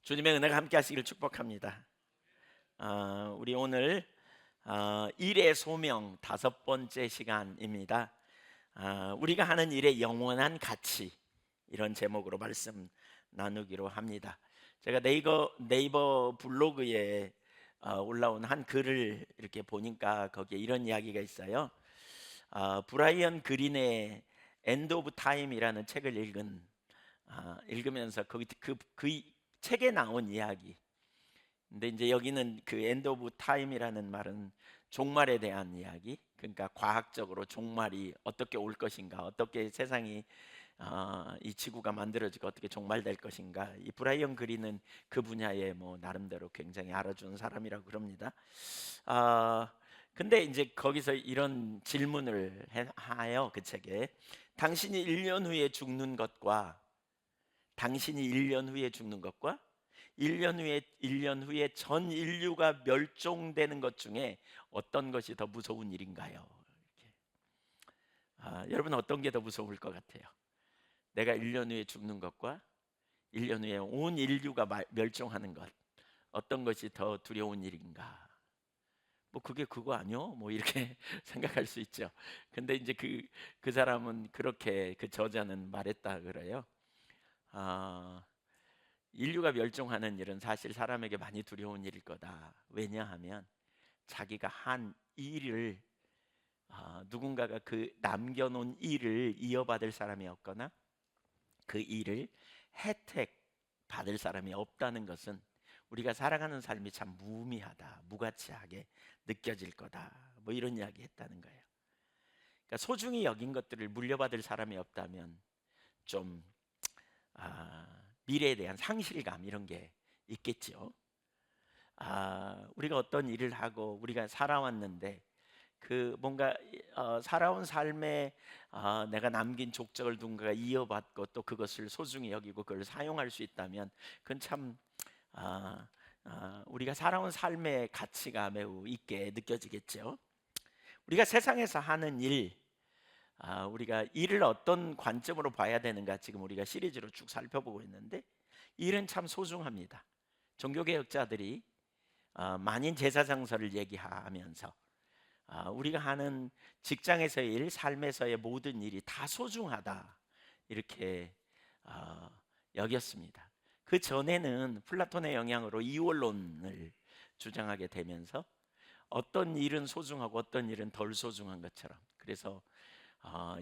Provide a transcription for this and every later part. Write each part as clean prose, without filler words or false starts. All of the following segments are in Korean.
주님의 은혜가 함께 하시기를 축복합니다. 우리 오늘 일의 소명 5번째 시간입니다. 우리가 하는 일의 영원한 가치, 이런 제목으로 말씀 나누기로 합니다. 제가 네이버 블로그에 올라온 한 글을 이렇게 보니까 거기에 이런 이야기가 있어요. 브라이언 그린의 엔드 오브 타임이라는 책을 읽으면서 그 책에 나온 이야기. 근데 이제 여기는 그 엔드 오브 타임이라는 말은 종말에 대한 이야기. 그러니까 과학적으로 종말이 어떻게 올 것인가, 어떻게 세상이 이 지구가 만들어지고 어떻게 종말될 것인가. 이 브라이언 그린은 그 분야에 뭐 나름대로 굉장히 알아주는 사람이라고 그럽니다. 근데 이제 거기서 이런 질문을 하여 그 책에 당신이 1년 후에 죽는 것과 당신이 1년 후에 죽는 것과 1년 후에 전 인류가 멸종되는 것 중에 어떤 것이 더 무서운 일인가요? 이렇게. 여러분 어떤 게 더 무서울 것 같아요? 내가 1년 후에 죽는 것과 1년 후에 온 인류가 멸종하는 것, 어떤 것이 더 두려운 일인가? 뭐 그게 그거 아니요? 뭐 이렇게 생각할 수 있죠. 근데 이제 그 사람은 그렇게 그 저자는 말했다 그래요. 아, 인류가 멸종하는 일은 사실 사람에게 많이 두려운 일일 거다. 왜냐하면 자기가 한 일을 누군가가 그 남겨놓은 일을 이어받을 사람이 없거나 그 일을 혜택 받을 사람이 없다는 것은 우리가 살아가는 삶이 참 무의미하다, 무가치하게 느껴질 거다. 뭐 이런 이야기 했다는 거예요. 그러니까 소중히 여긴 것들을 물려받을 사람이 없다면 좀 미래에 대한 상실감 이런 게 있겠지요. 우리가 어떤 일을 하고 우리가 살아왔는데 그 뭔가 살아온 삶에 내가 남긴 족적을 누군가가 이어받고 또 그것을 소중히 여기고 그걸 사용할 수 있다면 그건 참 우리가 살아온 삶의 가치가 매우 있게 느껴지겠죠. 우리가 세상에서 하는 일, 우리가 일을 어떤 관점으로 봐야 되는가 지금 우리가 시리즈로 쭉 살펴보고 있는데 일은 참 소중합니다. 종교개혁자들이 만인 제사장서를 얘기하면서 우리가 하는 직장에서의 일, 삶에서의 모든 일이 다 소중하다 이렇게 여겼습니다. 그 전에는 플라톤의 영향으로 이원론을 주장하게 되면서 어떤 일은 소중하고 어떤 일은 덜 소중한 것처럼, 그래서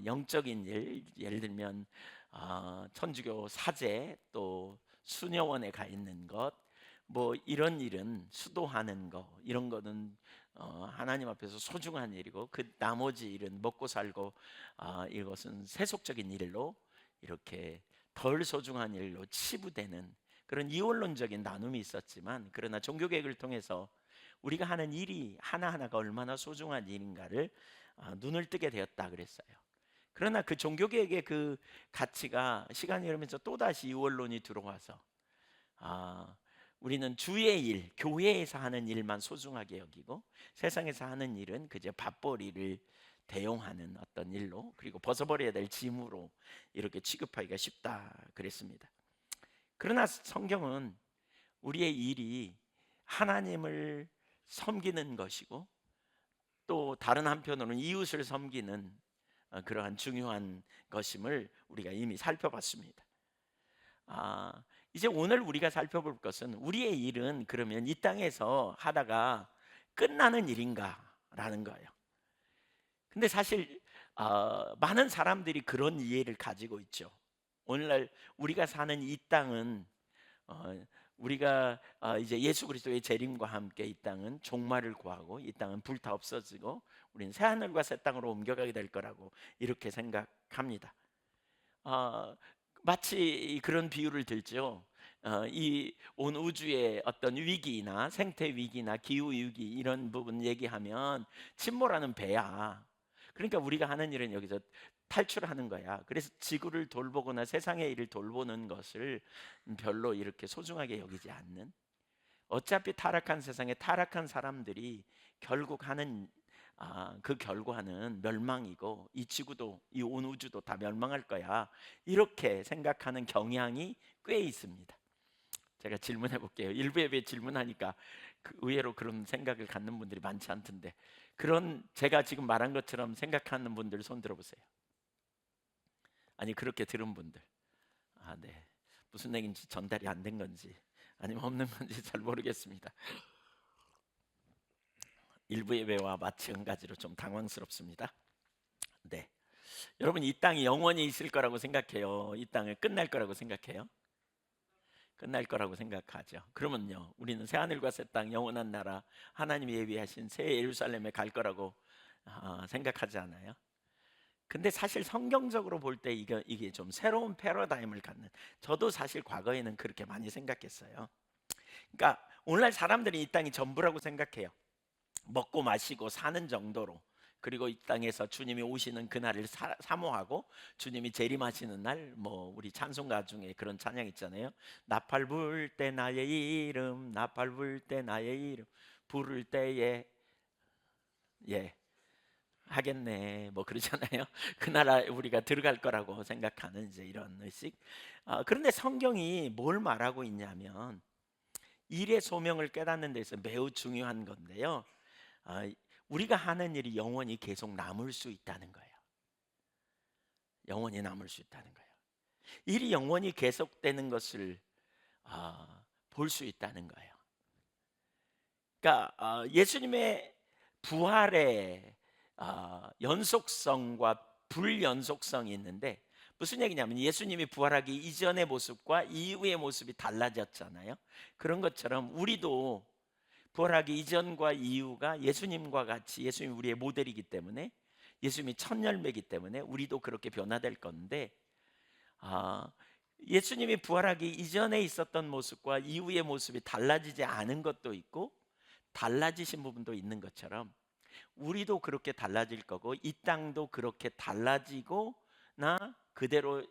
영적인 일, 예를 들면 천주교 사제 또 수녀원에 가 있는 것, 뭐 이런 일은 수도하는 거, 이런 거는 하나님 앞에서 소중한 일이고 그 나머지 일은 먹고 살고 이것은 세속적인 일로 이렇게 덜 소중한 일로 치부되는 그런 이원론적인 나눔이 있었지만, 그러나 종교개혁을 통해서 우리가 하는 일이 하나하나가 얼마나 소중한 일인가를 눈을 뜨게 되었다 그랬어요. 그러나 그 종교개혁의 그 가치가 시간이 흐르면서 또다시 이원론이 들어와서 우리는 주의 일, 교회에서 하는 일만 소중하게 여기고 세상에서 하는 일은 그저 밥벌이를 대용하는 어떤 일로, 그리고 벗어버려야 될 짐으로 이렇게 취급하기가 쉽다 그랬습니다. 그러나 성경은 우리의 일이 하나님을 섬기는 것이고 또 다른 한편으로는 이웃을 섬기는 그러한 중요한 것임을 우리가 이미 살펴봤습니다. 이제 오늘 우리가 살펴볼 것은 우리의 일은 그러면 이 땅에서 하다가 끝나는 일인가라는 거예요. 근데 사실 많은 사람들이 그런 이해를 가지고 있죠. 오늘날 우리가 사는 이 땅은 우리가 이제 예수 그리스도의 재림과 함께 이 땅은 종말을 구하고 이 땅은 불타 없어지고 우리는 새 하늘과 새 땅으로 옮겨가게 될 거라고 이렇게 생각합니다. 마치 그런 비유를 들죠. 이 온 우주의 어떤 위기나 생태 위기나 기후 위기 이런 부분 얘기하면 침몰하는 배야. 그러니까 우리가 하는 일은 여기서 탈출하는 거야. 그래서 지구를 돌보거나 세상의 일을 돌보는 것을 별로 이렇게 소중하게 여기지 않는, 어차피 타락한 세상에 타락한 사람들이 결국 하는 그 결과는 멸망이고 이 지구도 이 온 우주도 다 멸망할 거야, 이렇게 생각하는 경향이 꽤 있습니다. 제가 질문해 볼게요. 일부 예배 질문하니까 의외로 그런 생각을 갖는 분들이 많지 않던데, 그런 제가 지금 말한 것처럼 생각하는 분들 손 들어보세요. 아니, 그렇게 들은 분들. 아, 네. 무슨 얘기인지 전달이 안 된 건지 아니면 없는 건지 잘 모르겠습니다. 일부 예배와 마찬가지로 좀 당황스럽습니다. 네. 여러분, 이 땅이 영원히 있을 거라고 생각해요? 이 땅을 끝날 거라고 생각해요? 끝날 거라고 생각하죠. 그러면요, 우리는 새 하늘과 새 땅, 영원한 나라, 하나님이 예비하신 새 예루살렘에 갈 거라고 생각하지 않아요? 근데 사실 성경적으로 볼 때 이게 좀 새로운 패러다임을 갖는, 저도 사실 과거에는 그렇게 많이 생각했어요. 그러니까 오늘날 사람들이 이 땅이 전부라고 생각해요. 먹고 마시고 사는 정도로. 그리고 이 땅에서 주님이 오시는 그날을 사모하고, 주님이 재림하시는 날, 뭐 우리 찬송가 중에 그런 찬양 있잖아요. 나팔 불 때 나의 이름, 나팔 불 때 나의 이름, 부를 때에 예 하겠네, 뭐 그러잖아요. 그 나라 우리가 들어갈 거라고 생각하는 이제 이런 의식. 그런데 성경이 뭘 말하고 있냐면, 일의 소명을 깨닫는 데서 매우 중요한 건데요. 아, 우리가 하는 일이 영원히 계속 남을 수 있다는 거예요. 영원히 남을 수 있다는 거예요. 일이 영원히 계속되는 것을 볼 수 있다는 거예요. 그러니까 예수님의 부활의 연속성과 불연속성이 있는데, 무슨 얘기냐면 예수님이 부활하기 이전의 모습과 이후의 모습이 달라졌잖아요. 그런 것처럼 우리도 부활하기 이전과 이후가 예수님과 같이, 예수님이 우리의 모델이기 때문에, 예수님이 첫 열매이기 때문에 우리도 그렇게 변화될 건데, 예수님이 부활하기 이전에 있었던 모습과 이후의 모습이 달라지지 않은 것도 있고 달라지신 부분도 있는 것처럼, 우리도 그렇게 달라질 거고 이 땅도 그렇게 달라지고 나 그대로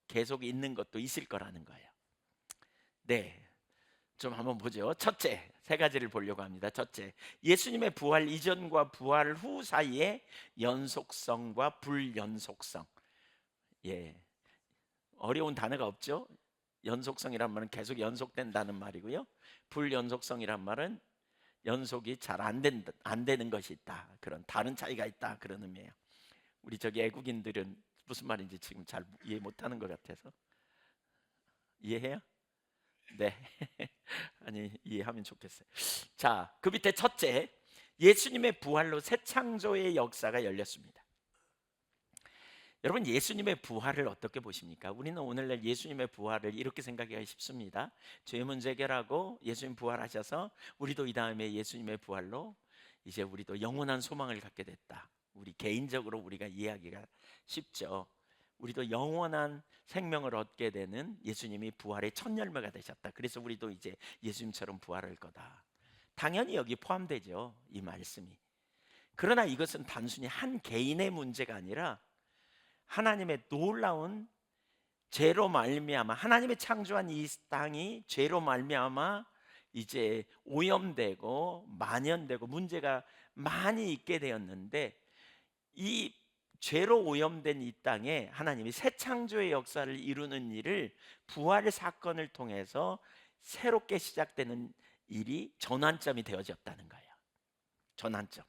계속 있는 것도 있을 거라는 거예요. 네, 좀 한번 보죠. 첫째, 세 가지를 보려고 합니다. 첫째, 예수님의 부활 이전과 부활 후 사이의 연속성과 불연속성. 예, 어려운 단어가 없죠. 연속성이란 말은 계속 연속된다는 말이고요. 불연속성이란 말은 연속이 잘 안 되는 것이 있다, 그런 다른 차이가 있다, 그런 의미예요. 우리 저기 애국인들은 무슨 말인지 지금 잘 이해 못하는 것 같아서. 이해해요? 네. 아니, 이해하면 좋겠어요. 자, 그 밑에 첫째, 예수님의 부활로 새 창조의 역사가 열렸습니다. 여러분, 예수님의 부활을 어떻게 보십니까? 우리는 오늘날 예수님의 부활을 이렇게 생각하기 쉽습니다. 죄 문제 해결하고 예수님 부활하셔서 우리도 이 다음에 예수님의 부활로 이제 우리도 영원한 소망을 갖게 됐다. 우리 개인적으로 우리가 이해하기가 쉽죠. 우리도 영원한 생명을 얻게 되는, 예수님이 부활의 첫 열매가 되셨다. 그래서 우리도 이제 예수님처럼 부활할 거다. 당연히 여기 포함되죠, 이 말씀이. 그러나 이것은 단순히 한 개인의 문제가 아니라 하나님의 놀라운 죄로 말미암아, 하나님의 창조한 이 땅이 죄로 말미암아 이제 오염되고 만연되고 문제가 많이 있게 되었는데, 이 죄로 오염된 이 땅에 하나님이 새 창조의 역사를 이루는 일을 부활의 사건을 통해서 새롭게 시작되는 일이 전환점이 되어졌다는 거예요. 전환점.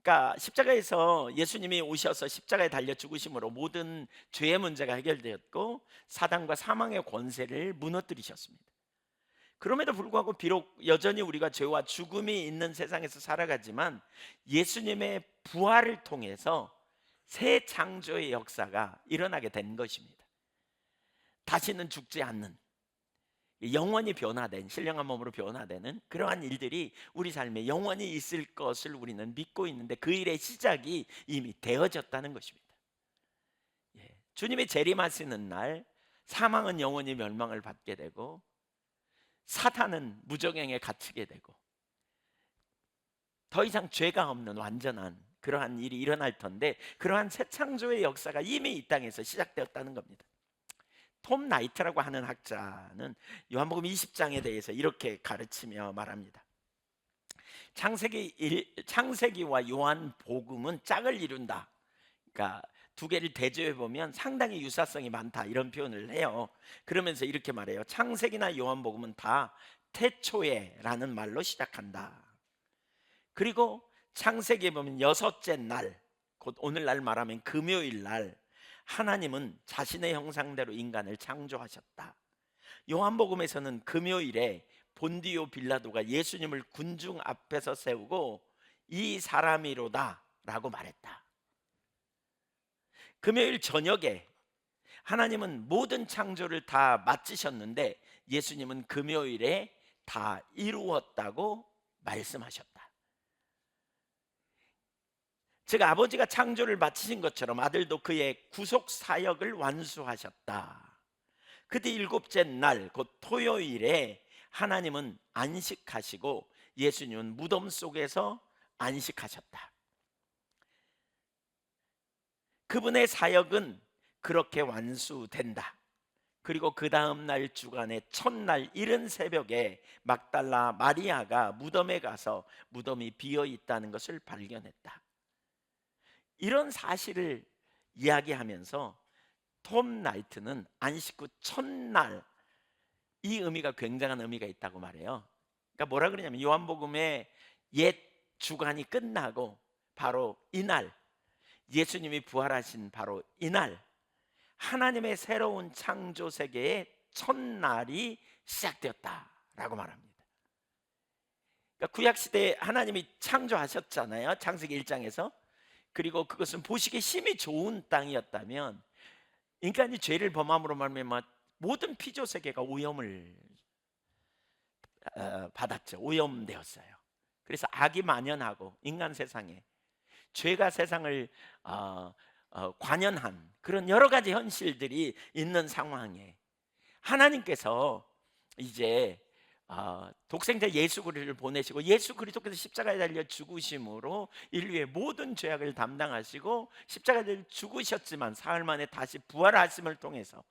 그러니까 십자가에서 예수님이 오셔서 십자가에 달려 죽으심으로 모든 죄의 문제가 해결되었고 사단과 사망의 권세를 무너뜨리셨습니다. 그럼에도 불구하고 비록 여전히 우리가 죄와 죽음이 있는 세상에서 살아가지만, 예수님의 부활을 통해서 새 창조의 역사가 일어나게 된 것입니다. 다시는 죽지 않는, 영원히 변화된, 신령한 몸으로 변화되는 그러한 일들이 우리 삶에 영원히 있을 것을 우리는 믿고 있는데, 그 일의 시작이 이미 되어졌다는 것입니다. 주님이 재림하시는 날 사망은 영원히 멸망을 받게 되고 사탄은 무저갱에 갇히게 되고 더 이상 죄가 없는 완전한 그러한 일이 일어날 텐데, 그러한 새 창조의 역사가 이미 이 땅에서 시작되었다는 겁니다. 톰 나이트라고 하는 학자는 요한복음 20장에 대해서 이렇게 가르치며 말합니다. 창세기와 요한복음은 짝을 이룬다. 그러니까 두 개를 대조해 보면 상당히 유사성이 많다 이런 표현을 해요. 그러면서 이렇게 말해요. 창세기나 요한복음은 다 태초에라는 말로 시작한다. 그리고 창세기에 보면 여섯째 날, 곧 오늘날 말하면 금요일 날 하나님은 자신의 형상대로 인간을 창조하셨다. 요한복음에서는 금요일에 본디오 빌라도가 예수님을 군중 앞에서 세우고 이 사람이로다 라고 말했다. 금요일 저녁에 하나님은 모든 창조를 다 마치셨는데 예수님은 금요일에 다 이루었다고 말씀하셨다. 즉 아버지가 창조를 마치신 것처럼 아들도 그의 구속 사역을 완수하셨다. 그때 일곱째 날 곧 토요일에 하나님은 안식하시고 예수님은 무덤 속에서 안식하셨다. 그분의 사역은 그렇게 완수된다. 그리고 그 다음 날 주간의 첫날 이른 새벽에 막달라 마리아가 무덤에 가서 무덤이 비어 있다는 것을 발견했다. 이런 사실을 이야기하면서 톰 나이트는 안식 후 첫날 이 의미가 굉장한 의미가 있다고 말해요. 그러니까 뭐라 그러냐면 요한복음의 옛 주간이 끝나고 바로 이날 예수님이 부활하신 바로 이날 하나님의 새로운 창조 세계의 첫날이 시작되었다라고 말합니다. 그러니까 구약 시대에 하나님이 창조하셨잖아요. 창세기 1장에서. 그리고 그것은 보시기에 심히 좋은 땅이었다면 인간이 죄를 범함으로 말미암아 모든 피조 세계가 오염을 받았죠. 오염되었어요. 그래서 악이 만연하고 인간 세상에 죄가 세상을 관연한 그런 여러 가지 현실들이 있는 상황에 하나님께서 이제 독생자 예수 그리스도를 보내시고 예수 그리스도께서 십자가에 달려 죽으심으로 인류의 모든 죄악을 담당하시고 십자가에 달려 죽으셨지만 사흘 만에 다시 부활하심을 통해서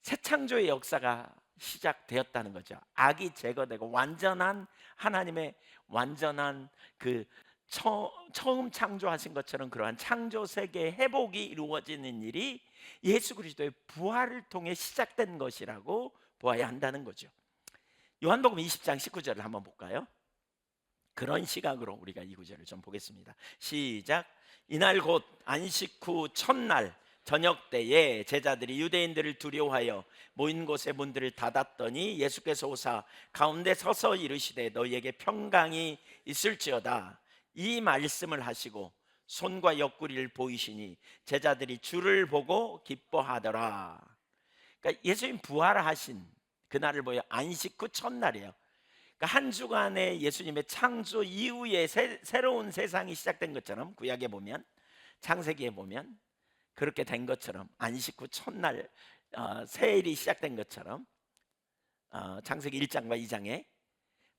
새 창조의 역사가 시작되었다는 거죠. 악이 제거되고 완전한 하나님의 완전한 그 처음 창조하신 것처럼 그러한 창조 세계의 회복이 이루어지는 일이 예수 그리스도의 부활을 통해 시작된 것이라고 보아야 한다는 거죠. 요한복음 20장 19절을 한번 볼까요? 그런 시각으로 우리가 이 구절을 좀 보겠습니다. 시작. 이날 곧 안식 후 첫날 저녁 때에 제자들이 유대인들을 두려워하여 모인 곳의 문들을 닫았더니 예수께서 오사 가운데 서서 이르시되 너희에게 평강이 있을지어다. 이 말씀을 하시고 손과 옆구리를 보이시니 제자들이 주를 보고 기뻐하더라. 그러니까 예수님 부활하신 그날을 보여 안식 후 첫날이에요. 그러니까 한 주간의 예수님의 창조 이후에 새로운 세상이 시작된 것처럼 구약에 보면 창세기에 보면 그렇게 된 것처럼 안식 후 첫날 새일이 시작된 것처럼 창세기 1장과 2장에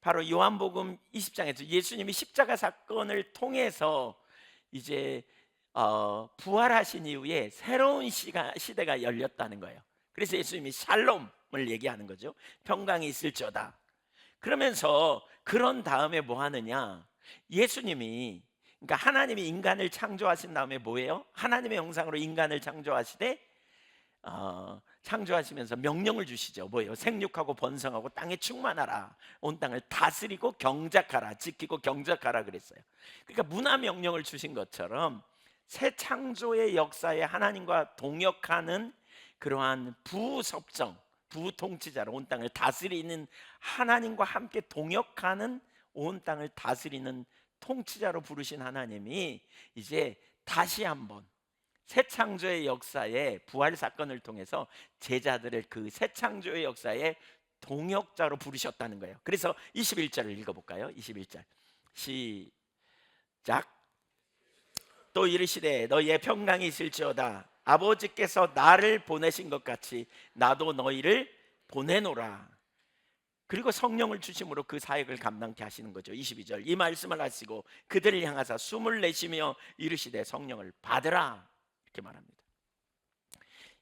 바로 요한복음 20장에서 예수님이 십자가 사건을 통해서 이제 부활하신 이후에 새로운 시대가 열렸다는 거예요. 그래서 예수님이 샬롬을 얘기하는 거죠. 평강이 있을지어다. 그러면서 그런 다음에 뭐 하느냐? 예수님이 그러니까 하나님이 인간을 창조하신 다음에 뭐예요? 하나님의 형상으로 인간을 창조하시되 창조하시면서 명령을 주시죠. 뭐예요? 생육하고 번성하고 땅에 충만하라. 온 땅을 다스리고 경작하라. 지키고 경작하라 그랬어요. 그러니까 문화 명령을 주신 것처럼 새 창조의 역사에 하나님과 동역하는 그러한 부섭정, 부통치자로 온 땅을 다스리는 하나님과 함께 동역하는 온 땅을 다스리는 통치자로 부르신 하나님이 이제 다시 한번 새 창조의 역사에 부활 사건을 통해서 제자들을 그 새 창조의 역사에 동역자로 부르셨다는 거예요. 그래서 21절을 읽어볼까요? 21절 시작. 또 이르시되 너희의 평강이 있을지어다. 아버지께서 나를 보내신 것 같이 나도 너희를 보내노라. 그리고 성령을 주심으로 그 사역을 감당케 하시는 거죠. 22절 이 말씀을 하시고 그들을 향하사 숨을 내쉬며 이르시되 성령을 받으라 이렇게 말합니다.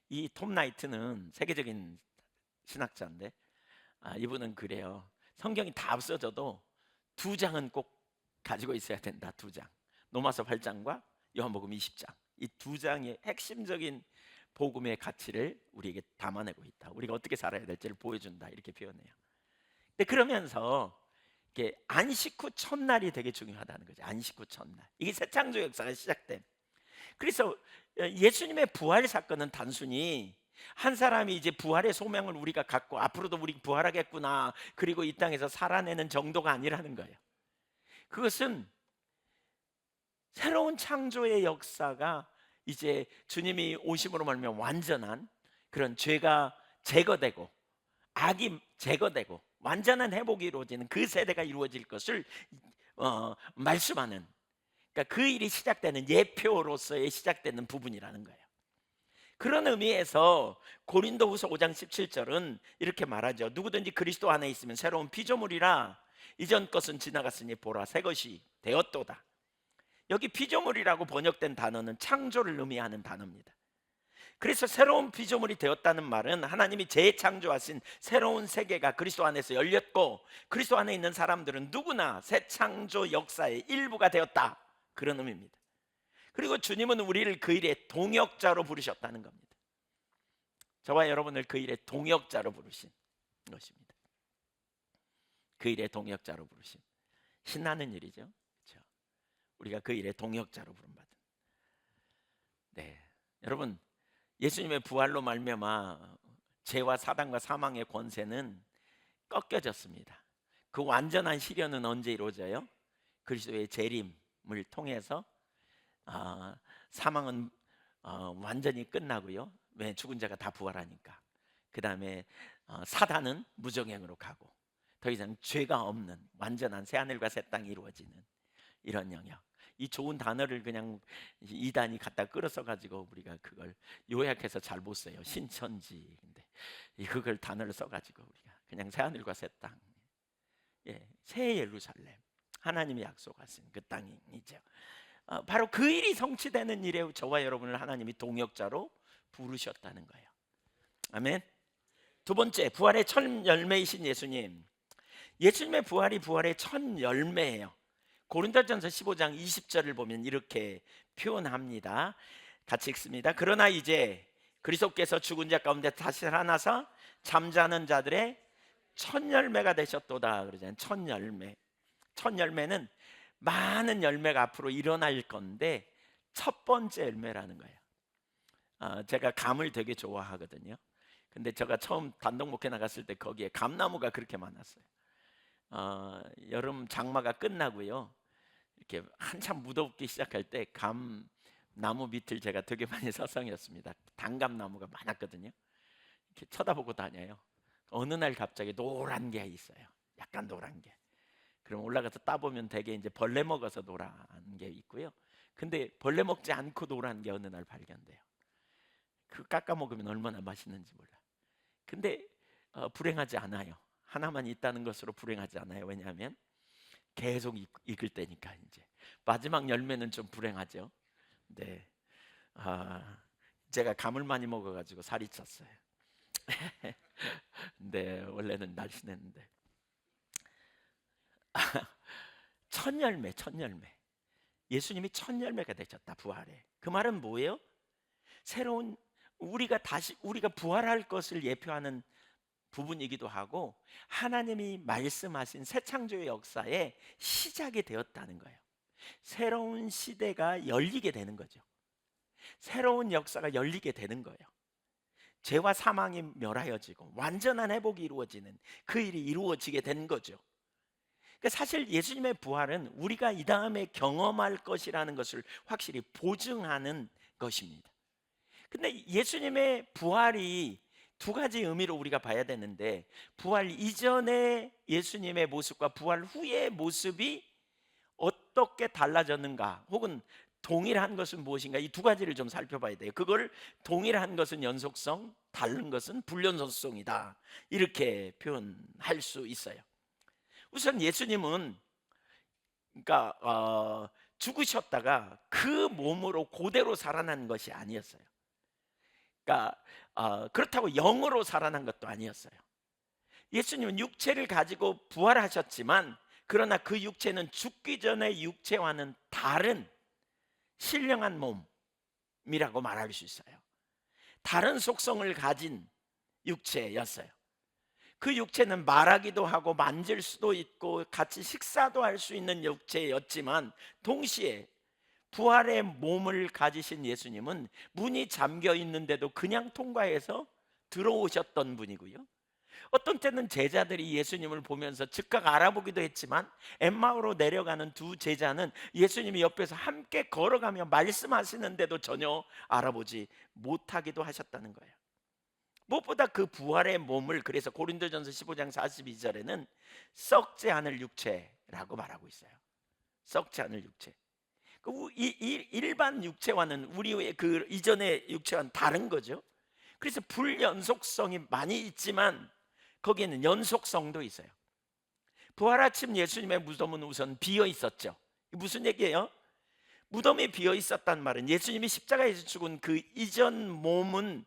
이 톰 나이트는 세계적인 신학자인데 이분은 그래요. 성경이 다 없어져도 두 장은 꼭 가지고 있어야 된다. 두 장. 로마서 8장과 요한복음 20장 이 두 장의 핵심적인 복음의 가치를 우리에게 담아내고 있다. 우리가 어떻게 살아야 될지를 보여준다. 이렇게 표현해요. 근데 그러면서 이게 안식 후 첫날이 되게 중요하다는 거죠. 안식 후 첫날. 이게 새 창조 역사가 시작된. 그래서 예수님의 부활 사건은 단순히 한 사람이 이제 부활의 소명을 우리가 갖고 앞으로도 우리 부활하겠구나, 그리고 이 땅에서 살아내는 정도가 아니라는 거예요. 그것은 새로운 창조의 역사가 이제 주님이 오심으로 말미암아 완전한 그런 죄가 제거되고 악이 제거되고 완전한 회복이 이루어지는 그 세대가 이루어질 것을 말씀하는, 그러니까 그 일이 시작되는 예표로서의 시작되는 부분이라는 거예요. 그런 의미에서 고린도후서 5장 17절은 이렇게 말하죠. 누구든지 그리스도 안에 있으면 새로운 피조물이라, 이전 것은 지나갔으니 보라 새 것이 되었도다. 여기 피조물이라고 번역된 단어는 창조를 의미하는 단어입니다. 그래서 새로운 피조물이 되었다는 말은 하나님이 재창조하신 새로운 세계가 그리스도 안에서 열렸고, 그리스도 안에 있는 사람들은 누구나 새 창조 역사의 일부가 되었다, 그런 의미입니다. 그리고 주님은 우리를 그 일의 동역자로 부르셨다는 겁니다. 저와 여러분을 그 일의 동역자로 부르신 것입니다. 그 일의 동역자로 부르신, 신나는 일이죠. 그렇죠? 우리가 그 일의 동역자로 부름받은. 네, 여러분, 예수님의 부활로 말미암아 죄와 사단과 사망의 권세는 꺾여졌습니다. 그 완전한 실현은 언제 이루어져요? 그리스도의 재림을 통해서 사망은 완전히 끝나고요. 왜? 죽은 자가 다 부활하니까. 그 다음에 사단은 무정행으로 가고 더 이상 죄가 없는 완전한 새하늘과 새 땅이 이루어지는 이런 영역. 이 좋은 단어를 그냥 이단이 갖다 끌어서 가지고 우리가 그걸 요약해서 잘 못 써요. 신천지. 근데 그걸 단어를 써가지고 우리가 그냥 새하늘과 새 땅, 새 예루살렘, 하나님이 약속하신 그 땅이죠. 바로 그 일이 성취되는 일에 저와 여러분을 하나님이 동역자로 부르셨다는 거예요. 아멘. 두 번째, 부활의 첫 열매이신 예수님. 예수님의 부활이 부활의 첫 열매예요. 고린도전서 15장 20절을 보면 이렇게 표현합니다. 같이 읽습니다. 그러나 이제 그리스도께서 죽은 자 가운데 다시 살아나서 잠자는 자들의 첫 열매가 되셨도다 그러잖아요. 첫 열매. 첫 열매는 많은 열매가 앞으로 일어날 건데 첫 번째 열매라는 거예요. 제가 감을 되게 좋아하거든요. 근데 제가 처음 단독 목회 나갔을 때 거기에 감나무가 그렇게 많았어요. 여름 장마가 끝나고요, 이렇게 한참 무덥기 시작할 때 감나무 밑을 제가 되게 많이 서성였습니다. 단감나무가 많았거든요. 이렇게 쳐다보고 다녀요. 어느 날 갑자기 노란 게 있어요. 약간 노란 게. 그럼 올라가서 따보면 되게 이제 벌레 먹어서 노란 게 있고요. 근데 벌레 먹지 않고 노란 게 어느 날 발견돼요. 그 깎아 먹으면 얼마나 맛있는지 몰라. 근데 불행하지 않아요. 하나만 있다는 것으로 불행하지 않아요. 왜냐하면 계속 익을 때니까. 이제 마지막 열매는 좀 불행하죠. 네, 제가 감을 많이 먹어가지고 살이 쪘어요. 네, 원래는 날씬했는데. 첫 열매, 첫 열매. 예수님이 첫 열매가 되셨다, 부활에. 그 말은 뭐예요? 새로운 우리가 부활할 것을 예표하는 부분이기도 하고, 하나님이 말씀하신 새 창조의 역사의 시작이 되었다는 거예요. 새로운 시대가 열리게 되는 거죠. 새로운 역사가 열리게 되는 거예요. 죄와 사망이 멸하여지고 완전한 회복이 이루어지는 그 일이 이루어지게 된 거죠. 그러니까 사실 예수님의 부활은 우리가 이 다음에 경험할 것이라는 것을 확실히 보증하는 것입니다. 근데 예수님의 부활이 두 가지 의미로 우리가 봐야 되는데, 부활 이전의 예수님의 모습과 부활 후의 모습이 어떻게 달라졌는가, 혹은 동일한 것은 무엇인가, 이 두 가지를 좀 살펴봐야 돼요. 그걸 동일한 것은 연속성, 다른 것은 불연속성이다, 이렇게 표현할 수 있어요. 우선 예수님은 그러니까 죽으셨다가 그 몸으로 그대로 살아난 것이 아니었어요. 그러니까 그렇다고 영으로 살아난 것도 아니었어요. 예수님은 육체를 가지고 부활하셨지만, 그러나 그 육체는 죽기 전의 육체와는 다른 신령한 몸, 육체임이라고 말할 수 있어요. 다른 속성을 가진 육체였어요. 그 육체는 말하기도 하고 만질 수도 있고 같이 식사도 할 수 있는 육체였지만, 동시에 부활의 몸을 가지신 예수님은 문이 잠겨 있는데도 그냥 통과해서 들어오셨던 분이고요. 어떤 때는 제자들이 예수님을 보면서 즉각 알아보기도 했지만, 엠마오로 내려가는 두 제자는 예수님이 옆에서 함께 걸어가며 말씀하시는데도 전혀 알아보지 못하기도 하셨다는 거예요. 무엇보다 그 부활의 몸을, 그래서 고린도전서 15장 42절에는 썩지 않을 육체라고 말하고 있어요. 썩지 않을 육체. 이 일반 육체와는, 우리의 그 이전의 육체와는 다른 거죠. 그래서 불연속성이 많이 있지만 거기에는 연속성도 있어요. 부활아침 예수님의 무덤은 우선 비어 있었죠. 무슨 얘기예요? 무덤이 비어 있었단 말은 예수님이 십자가에서 죽은 그 이전 몸은,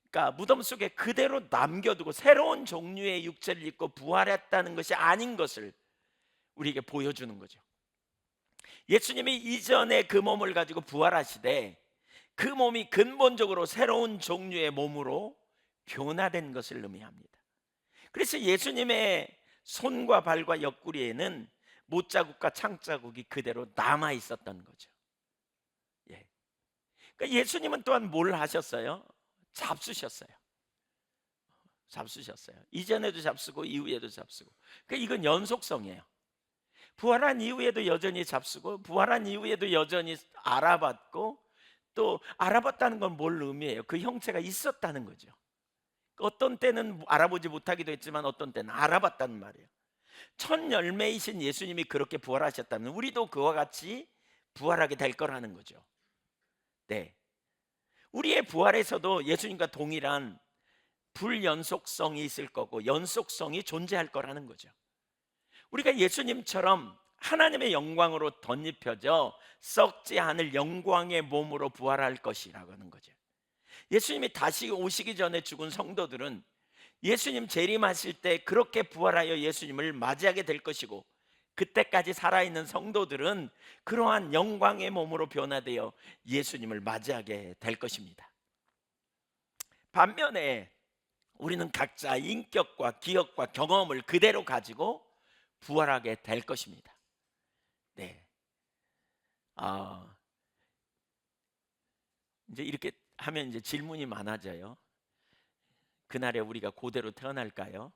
그러니까 무덤 속에 그대로 남겨두고 새로운 종류의 육체를 입고 부활했다는 것이 아닌 것을 우리에게 보여주는 거죠. 예수님이 이전에 그 몸을 가지고 부활하시되 그 몸이 근본적으로 새로운 종류의 몸으로 변화된 것을 의미합니다. 그래서 예수님의 손과 발과 옆구리에는 못자국과 창자국이 그대로 남아 있었던 거죠. 예. 그러니까 예수님은 또한 뭘 하셨어요? 잡수셨어요. 잡수셨어요. 이전에도 잡수고 이후에도 잡수고. 그러니까 이건 연속성이에요. 부활한 이후에도 여전히 잡수고, 부활한 이후에도 여전히 알아봤고, 또 알아봤다는 건 뭘 의미해요? 그 형체가 있었다는 거죠. 어떤 때는 알아보지 못하기도 했지만 어떤 때는 알아봤다는 말이에요. 첫 열매이신 예수님이 그렇게 부활하셨다면 우리도 그와 같이 부활하게 될 거라는 거죠. 네. 우리의 부활에서도 예수님과 동일한 불연속성이 있을 거고 연속성이 존재할 거라는 거죠. 우리가 예수님처럼 하나님의 영광으로 덧입혀져 썩지 않을 영광의 몸으로 부활할 것이라고 하는 거죠. 예수님이 다시 오시기 전에 죽은 성도들은 예수님 재림하실 때 그렇게 부활하여 예수님을 맞이하게 될 것이고, 그때까지 살아있는 성도들은 그러한 영광의 몸으로 변화되어 예수님을 맞이하게 될 것입니다. 반면에 우리는 각자 인격과 기억과 경험을 그대로 가지고 부활하게 될 것입니다. 네. 이제 이렇게 하면 이제 질문이 많아져요. 그날에 우리가 그대로 태어날까요?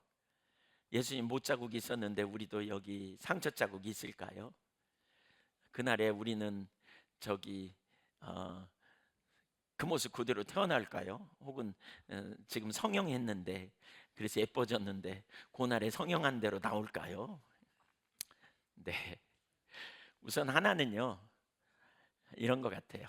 예수님 못자국이 있었는데 우리도 여기 상처 자국이 있을까요? 그날에 우리는 저기 그 모습 그대로 태어날까요? 혹은 지금 성형했는데, 그래서 예뻐졌는데 그날에 성형한 대로 나올까요? 네. 우선 하나는요, 이런 것 같아요.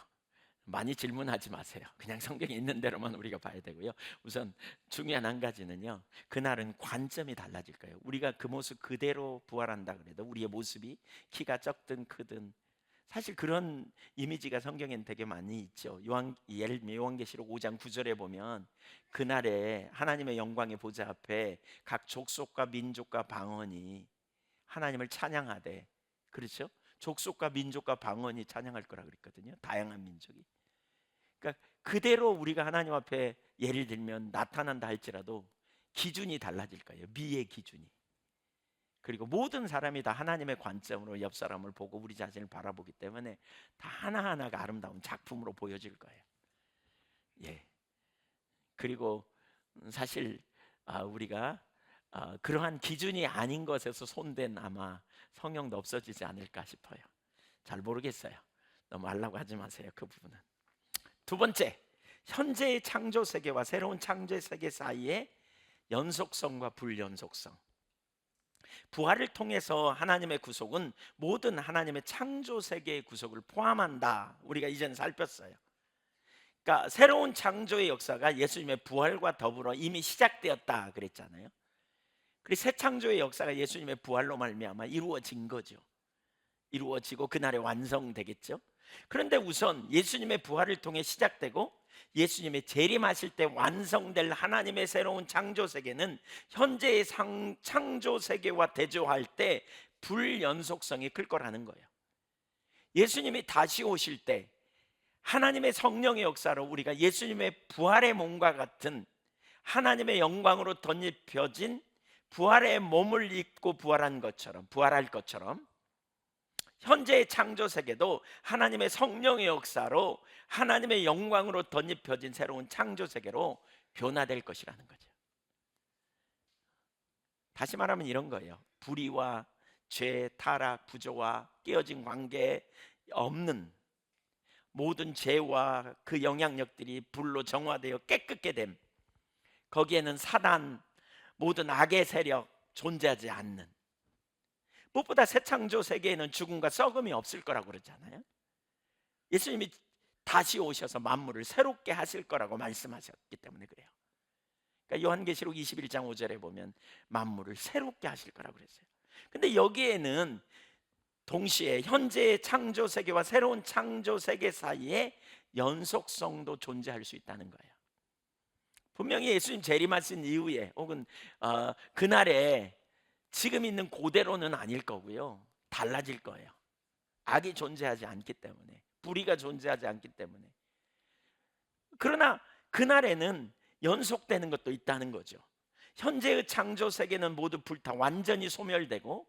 많이 질문하지 마세요. 그냥 성경에 있는 대로만 우리가 봐야 되고요. 우선 중요한 한 가지는요, 그날은 관점이 달라질 거예요. 우리가 그 모습 그대로 부활한다 그래도 우리의 모습이 키가 적든 크든, 사실 그런 이미지가 성경엔 되게 많이 있죠. 예를 들면 요한계시록 5장 9절에 보면 그날에 하나님의 영광의 보좌 앞에 각 족속과 민족과 방언이 하나님을 찬양하되, 그렇죠? 족속과 민족과 방언이 찬양할 거라 그랬거든요. 다양한 민족이. 그러니까 그대로 우리가 하나님 앞에 예를 들면 나타난다 할지라도 기준이 달라질 거예요. 미의 기준이. 그리고 모든 사람이 다 하나님의 관점으로 옆 사람을 보고 우리 자신을 바라보기 때문에 다 하나하나가 아름다운 작품으로 보여질 거예요. 예. 그리고 사실 우리가 그러한 기준이 아닌 것에서 손댄 아마 성령도 없어지지 않을까 싶어요. 잘 모르겠어요. 너무 알라고 하지 마세요. 그 부분은. 두 번째, 현재의 창조 세계와 새로운 창조 세계 사이의 연속성과 불연속성. 부활을 통해서 하나님의 구속은 모든 하나님의 창조 세계의 구속을 포함한다. 우리가 이전 살폈어요. 그러니까 새로운 창조의 역사가 예수님의 부활과 더불어 이미 시작되었다 그랬잖아요. 그리고 새 창조의 역사가 예수님의 부활로 말미암아 이루어진 거죠. 이루어지고 그날에 완성되겠죠. 그런데 우선 예수님의 부활을 통해 시작되고 예수님의 재림하실 때 완성될 하나님의 새로운 창조 세계는 현재의 창조 세계와 대조할 때 불연속성이 클 거라는 거예요. 예수님이 다시 오실 때 하나님의 성령의 역사로 우리가 예수님의 부활의 몸과 같은 하나님의 영광으로 덧입혀진 부활의 몸을 입고 부활할 것처럼 현재의 창조 세계도 하나님의 성령의 역사로 하나님의 영광으로 덧입혀진 새로운 창조 세계로 변화될 것이라는 거죠. 다시 말하면 이런 거예요. 불의와 죄, 타락, 부조와 깨어진 관계에 없는 모든 죄와 그 영향력들이 불로 정화되어 깨끗게 됨, 거기에는 사단, 모든 악의 세력 존재하지 않는, 무엇보다 새 창조 세계에는 죽음과 썩음이 없을 거라고 그러잖아요. 예수님이 다시 오셔서 만물을 새롭게 하실 거라고 말씀하셨기 때문에 그래요. 그러니까 요한계시록 21장 5절에 보면 만물을 새롭게 하실 거라고 그랬어요. 근데 여기에는 동시에 현재의 창조 세계와 새로운 창조 세계 사이에 연속성도 존재할 수 있다는 거예요. 분명히 예수님 재림하신 이후에 혹은 그날에 지금 있는 그대로는 아닐 거고요. 달라질 거예요. 악이 존재하지 않기 때문에, 불의가 존재하지 않기 때문에. 그러나 그날에는 연속되는 것도 있다는 거죠. 현재의 창조 세계는 모두 불타 완전히 소멸되고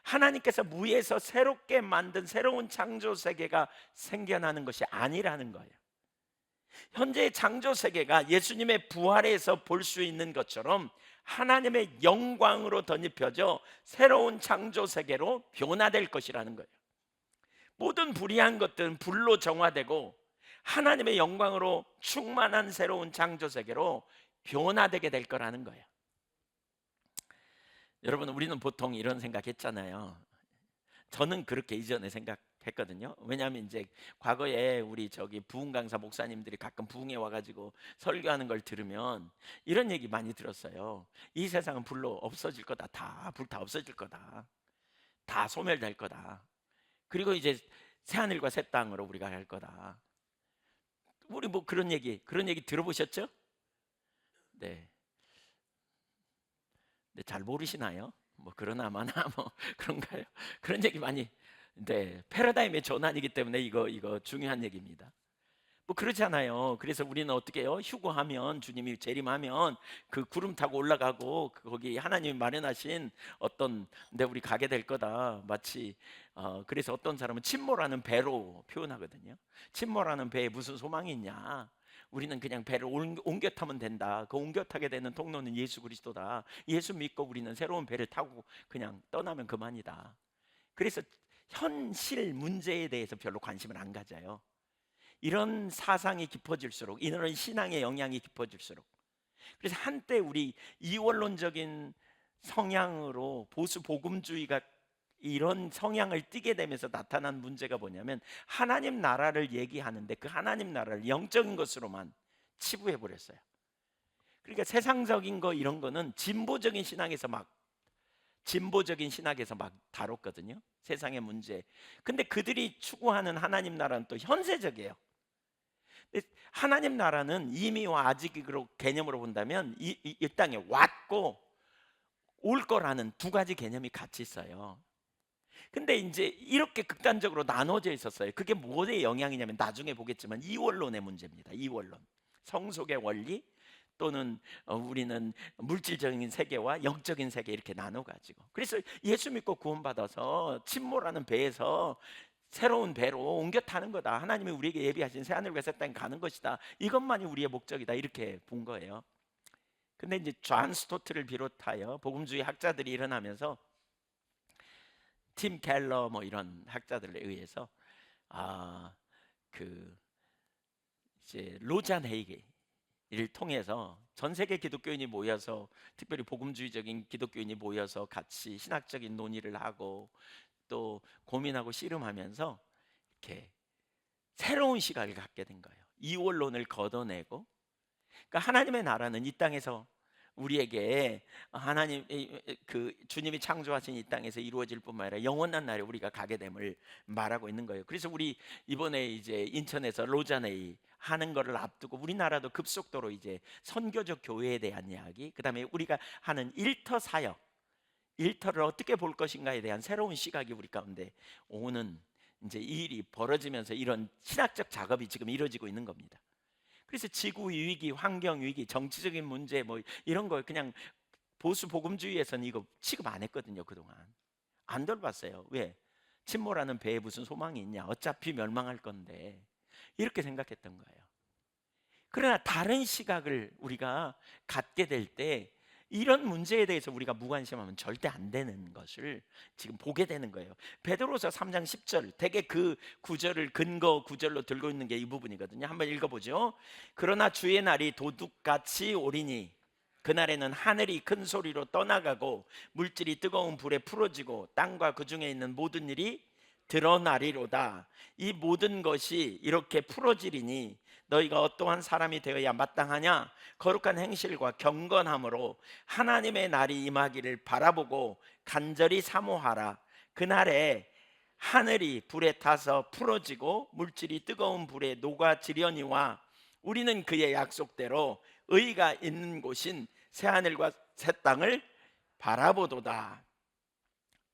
하나님께서 무에서 새롭게 만든 새로운 창조 세계가 생겨나는 것이 아니라는 거예요. 현재의 창조 세계가 예수님의 부활에서 볼 수 있는 것처럼 하나님의 영광으로 덧입혀져 새로운 창조 세계로 변화될 것이라는 거예요. 모든 불의한 것들은 불로 정화되고 하나님의 영광으로 충만한 새로운 창조 세계로 변화되게 될 거라는 거예요. 여러분, 우리는 보통 이런 생각했잖아요. 저는 그렇게 이전에 생각했거든요. 왜냐하면 이제 과거에 우리 부흥 강사 목사님들이 가끔 부흥에 와가지고 설교하는 걸 들으면 이런 얘기 많이 들었어요. 이 세상은 불로 없어질 거다. 다 불타 없어질 거다. 다 소멸될 거다. 그리고 이제 새 하늘과 새 땅으로 우리가 갈 거다. 우리 뭐 그런 얘기 들어보셨죠? 네. 네, 잘 모르시나요? 뭐 그러나 마나 뭐 그런가요? 그런 얘기 많이. 네, 패러다임의 전환이기 때문에 이거 중요한 얘기입니다. 뭐 그렇잖아요. 그래서 우리는 어떻게 해요? 휴거하면, 주님이 재림하면 그 구름 타고 올라가고 거기 하나님이 마련하신 어떤 데 우리 가게 될 거다. 마치 그래서 어떤 사람은 침몰하는 배로 표현하거든요. 침몰하는 배에 무슨 소망이 있냐? 우리는 그냥 배를 옮겨 타면 된다. 그 옮겨 타게 되는 통로는 예수 그리스도다. 예수 믿고 우리는 새로운 배를 타고 그냥 떠나면 그만이다. 그래서 현실 문제에 대해서 별로 관심을 안 가져요. 이런 사상이 깊어질수록, 이런 신앙의 영향이 깊어질수록, 그래서 한때 우리 이원론적인 성향으로 보수 복음주의가 이런 성향을 띠게 되면서 나타난 문제가 뭐냐면 하나님 나라를 얘기하는데 그 하나님 나라를 영적인 것으로만 치부해 버렸어요. 그러니까 세상적인 거 이런 거는 진보적인 신학에서 막 다뤘거든요. 세상의 문제. 근데 그들이 추구하는 하나님 나라는 또 현세적이에요. 하나님 나라는 이미와 아직으로 개념으로 본다면 이 땅에 왔고 올 거라는 두 가지 개념이 같이 있어요. 근데 이제 이렇게 극단적으로 나눠져 있었어요. 그게 뭐의 영향이냐면 나중에 보겠지만 이원론의 문제입니다. 이원론. 성속의 원리 또는 우리는 물질적인 세계와 영적인 세계 이렇게 나눠 가지고. 그래서 예수 믿고 구원받아서 침몰하는 배에서 새로운 배로 옮겨 타는 거다. 하나님이 우리에게 예비하신 새 하늘과 새 땅에 가는 것이다. 이것만이 우리의 목적이다. 이렇게 본 거예요. 근데 이제 존 스토트를 비롯하여 복음주의 학자들이 일어나면서 팀 켈러 뭐 이런 학자들에 의해서 그 이제 로잔 회의를 통해서 전 세계 기독교인이 모여서, 특별히 복음주의적인 기독교인이 모여서 같이 신학적인 논의를 하고 또 고민하고 씨름하면서 이렇게 새로운 시각을 갖게 된 거예요. 이원론을 걷어내고, 그러니까 하나님의 나라는 이 땅에서 우리에게 하나님 그 주님이 창조하신 이 땅에서 이루어질 뿐만 아니라 영원한 날에 우리가 가게 됨을 말하고 있는 거예요. 그래서 우리 이번에 이제 인천에서 로자네이 하는 거를 앞두고 우리나라도 급속도로 이제 선교적 교회에 대한 이야기, 그다음에 우리가 하는 일터 사역, 일터를 어떻게 볼 것인가에 대한 새로운 시각이 우리 가운데 오는 이제 이 일이 벌어지면서 이런 신학적 작업이 지금 이루어지고 있는 겁니다. 그래서 지구 위기, 환경 위기, 정치적인 문제 뭐 이런 거 그냥 보수 복음주의에서는 이거 취급 안 했거든요. 그동안 안 돌봤어요. 왜? 침몰하는 배에 무슨 소망이 있냐? 어차피 멸망할 건데 이렇게 생각했던 거예요. 그러나 다른 시각을 우리가 갖게 될 때 이런 문제에 대해서 우리가 무관심하면 절대 안 되는 것을 지금 보게 되는 거예요. 베드로서 3장 10절, 대개 그 구절을 근거 구절로 들고 있는 게 이 부분이거든요. 한번 읽어보죠. 그러나 주의 날이 도둑같이 오리니 그날에는 하늘이 큰 소리로 떠나가고 물질이 뜨거운 불에 풀어지고 땅과 그 중에 있는 모든 일이 드러나리로다. 이 모든 것이 이렇게 풀어지리니 너희가 어떠한 사람이 되어야 마땅하냐? 거룩한 행실과 경건함으로 하나님의 날이 임하기를 바라보고 간절히 사모하라. 그날에 하늘이 불에 타서 풀어지고 물질이 뜨거운 불에 녹아지려니와 우리는 그의 약속대로 의가 있는 곳인 새하늘과 새 땅을 바라보도다.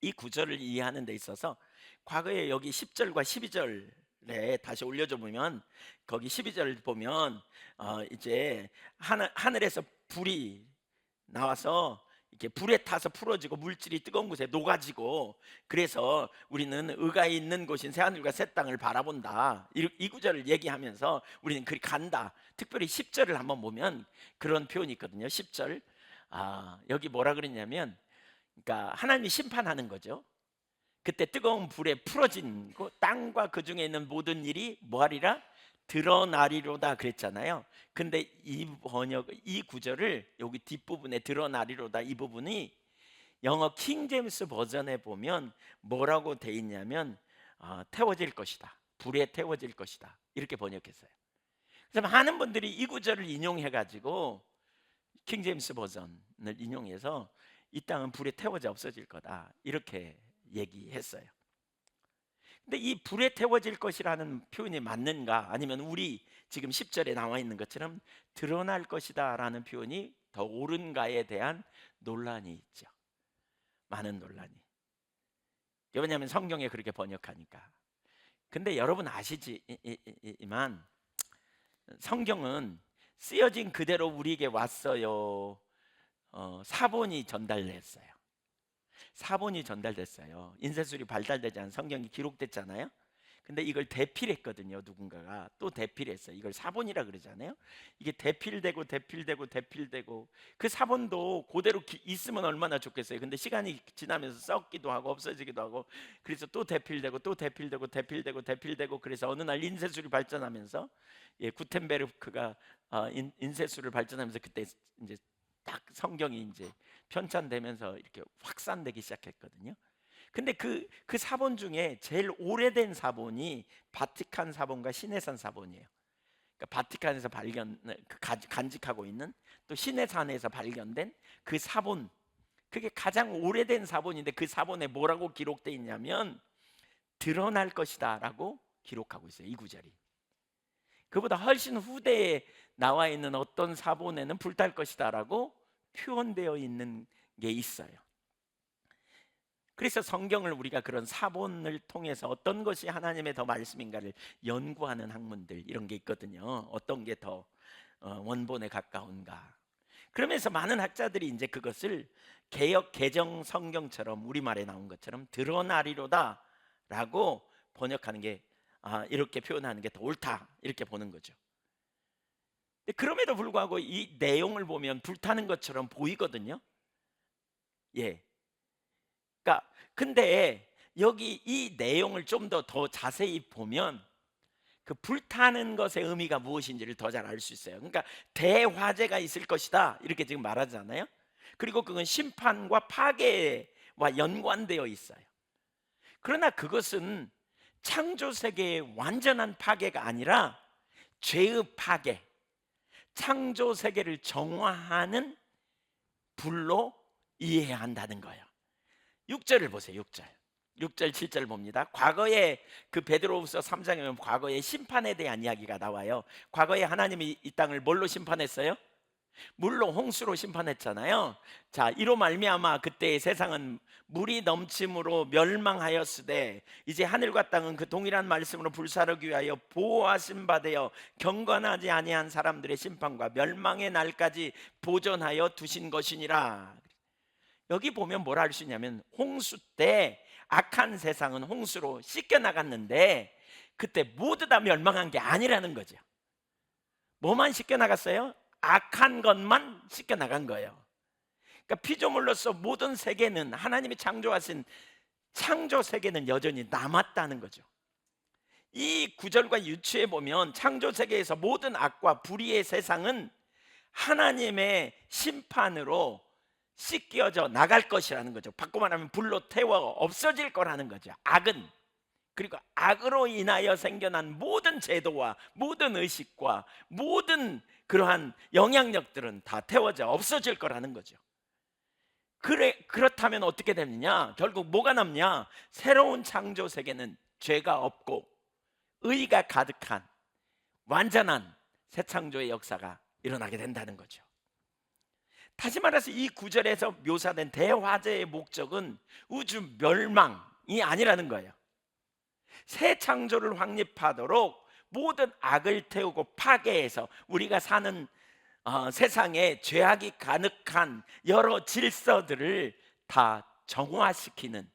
이 구절을 이해하는 데 있어서 과거에 여기 10절과 12절에 다시 올려줘 보면 거기 12절 보면 이제 하늘에서 불이 나와서 이렇게 불에 타서 풀어지고 물질이 뜨거운 곳에 녹아지고 그래서 우리는 의가 있는 곳인 새하늘과 새 땅을 바라본다. 이 구절을 얘기하면서 우리는 그리 간다. 특별히 10절을 한번 보면 그런 표현이 있거든요. 10절 여기 뭐라 그랬냐면 그러니까 하나님이 심판하는 거죠. 그때 뜨거운 불에 풀어진 땅과 그 중에 있는 모든 일이 뭐하리라? 드러나리로다 그랬잖아요. 근데 이 구절을 여기 뒷부분에 드러나리로다 이 부분이 영어 킹 제임스 버전에 보면 뭐라고 돼 있냐면 태워질 것이다. 불에 태워질 것이다. 이렇게 번역했어요. 그래서 많은 분들이 이 구절을 인용해 가지고 킹 제임스 버전을 인용해서 이 땅은 불에 태워져 없어질 거다. 이렇게 얘기했어요. 근데 이 불에 태워질 것이라는 표현이 맞는가? 아니면 우리 지금 10절에 나와 있는 것처럼 드러날 것이다 라는 표현이 더 옳은가에 대한 논란이 있죠. 많은 논란이. 왜냐하면 성경에 그렇게 번역하니까. 근데 여러분 아시지만 성경은 쓰여진 그대로 우리에게 왔어요. 사본이 전달됐어요. 사본이 전달됐어요. 인쇄술이 발달되지 않은 성경이 기록됐잖아요. 근데 이걸 대필했거든요. 누군가가 또 대필했어요. 이걸 사본이라 그러잖아요. 이게 대필되고 그 사본도 그대로 있으면 얼마나 좋겠어요. 근데 시간이 지나면서 썩기도 하고 없어지기도 하고 그래서 또 대필되고 그래서 어느 날 인쇄술이 발전하면서 구텐베르크가 인쇄술을 발전하면서 그때 이제 딱 성경이 이제 편찬되면서 이렇게 확산되기 시작했거든요. 근데 그 사본 중에 제일 오래된 사본이 바티칸 사본과 시내산 사본이에요. 그러니까 바티칸에서 간직하고 있는 또 시내산에서 발견된 그 사본, 그게 가장 오래된 사본인데 그 사본에 뭐라고 기록되어 있냐면 드러날 것이다라고 기록하고 있어요. 이 구절이. 그보다 훨씬 후대에 나와 있는 어떤 사본에는 불탈 것이다라고 표현되어 있는 게 있어요. 그래서 성경을 우리가 그런 사본을 통해서 어떤 것이 하나님의 더 말씀인가를 연구하는 학문들 이런 게 있거든요. 어떤 게 더 원본에 가까운가. 그러면서 많은 학자들이 이제 그것을 개역 개정 성경처럼 우리말에 나온 것처럼 드러나리로다라고 번역하는 게 이렇게 표현하는 게 더 옳다 이렇게 보는 거죠. 그럼에도 불구하고 이 내용을 보면 불타는 것처럼 보이거든요. 예. 그러니까 근데 여기 이 내용을 좀 더 자세히 보면 그 불타는 것의 의미가 무엇인지를 더 잘 알 수 있어요. 그러니까 대화재가 있을 것이다 이렇게 지금 말하잖아요. 그리고 그건 심판과 파괴와 연관되어 있어요. 그러나 그것은 창조 세계의 완전한 파괴가 아니라 죄의 파괴, 창조 세계를 정화하는 불로 이해해야 한다는 거예요. 6절을 보세요. 6절 7절 봅니다. 과거에 그 베드로후서 3장에 보면 과거의 심판에 대한 이야기가 나와요. 과거에 하나님이 이 땅을 뭘로 심판했어요? 물로 홍수로 심판했잖아요. 자, 이로 말미암아 그때의 세상은 물이 넘침으로 멸망하였으되 이제 하늘과 땅은 그 동일한 말씀으로 불사르기 위하여 보호하심 받으여 경건하지 아니한 사람들의 심판과 멸망의 날까지 보존하여 두신 것이니라. 여기 보면 뭘 알 수 있냐면 홍수 때 악한 세상은 홍수로 씻겨 나갔는데 그때 모두 다 멸망한 게 아니라는 거죠. 뭐만 씻겨 나갔어요? 악한 것만 씻겨 나간 거예요. 그러니까 피조물로서 모든 세계는, 하나님이 창조하신 창조 세계는 여전히 남았다는 거죠. 이 구절과 유추해 보면 창조 세계에서 모든 악과 불의의 세상은 하나님의 심판으로 씻겨져 나갈 것이라는 거죠. 바꿔 말하면 불로 태워 없어질 거라는 거죠. 악은. 그리고 악으로 인하여 생겨난 모든 제도와 모든 의식과 모든 그러한 영향력들은 다 태워져 없어질 거라는 거죠. 그렇다면 어떻게 되느냐? 결국 뭐가 남냐? 새로운 창조 세계는 죄가 없고 의가 가득한 완전한 새 창조의 역사가 일어나게 된다는 거죠. 다시 말해서 이 구절에서 묘사된 대화제의 목적은 우주 멸망이 아니라는 거예요. 새 창조를 확립하도록 모든 악을 태우고 파괴해서 우리가 사는 세상에 죄악이 가득한 여러 질서들을 다 정화시키는,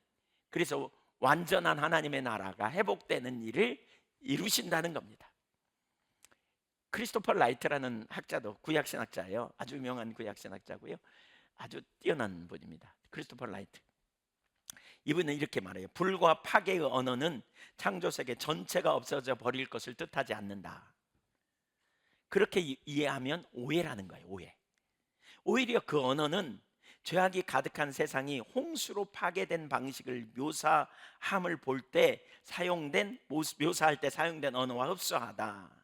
그래서 완전한 하나님의 나라가 회복되는 일을 이루신다는 겁니다. 크리스토퍼 라이트라는 학자도 구약신학자예요. 아주 유명한 구약신학자고요. 아주 뛰어난 분입니다. 크리스토퍼 라이트. 이분은 이렇게 말해요. 불과 파괴의 언어는 창조세계 전체가 없어져 버릴 것을 뜻하지 않는다. 그렇게 이해하면 오해라는 거예요. 오해. 오히려 그 언어는 죄악이 가득한 세상이 홍수로 파괴된 방식을 묘사함을 볼 때 묘사할 때 사용된 언어와 흡사하다.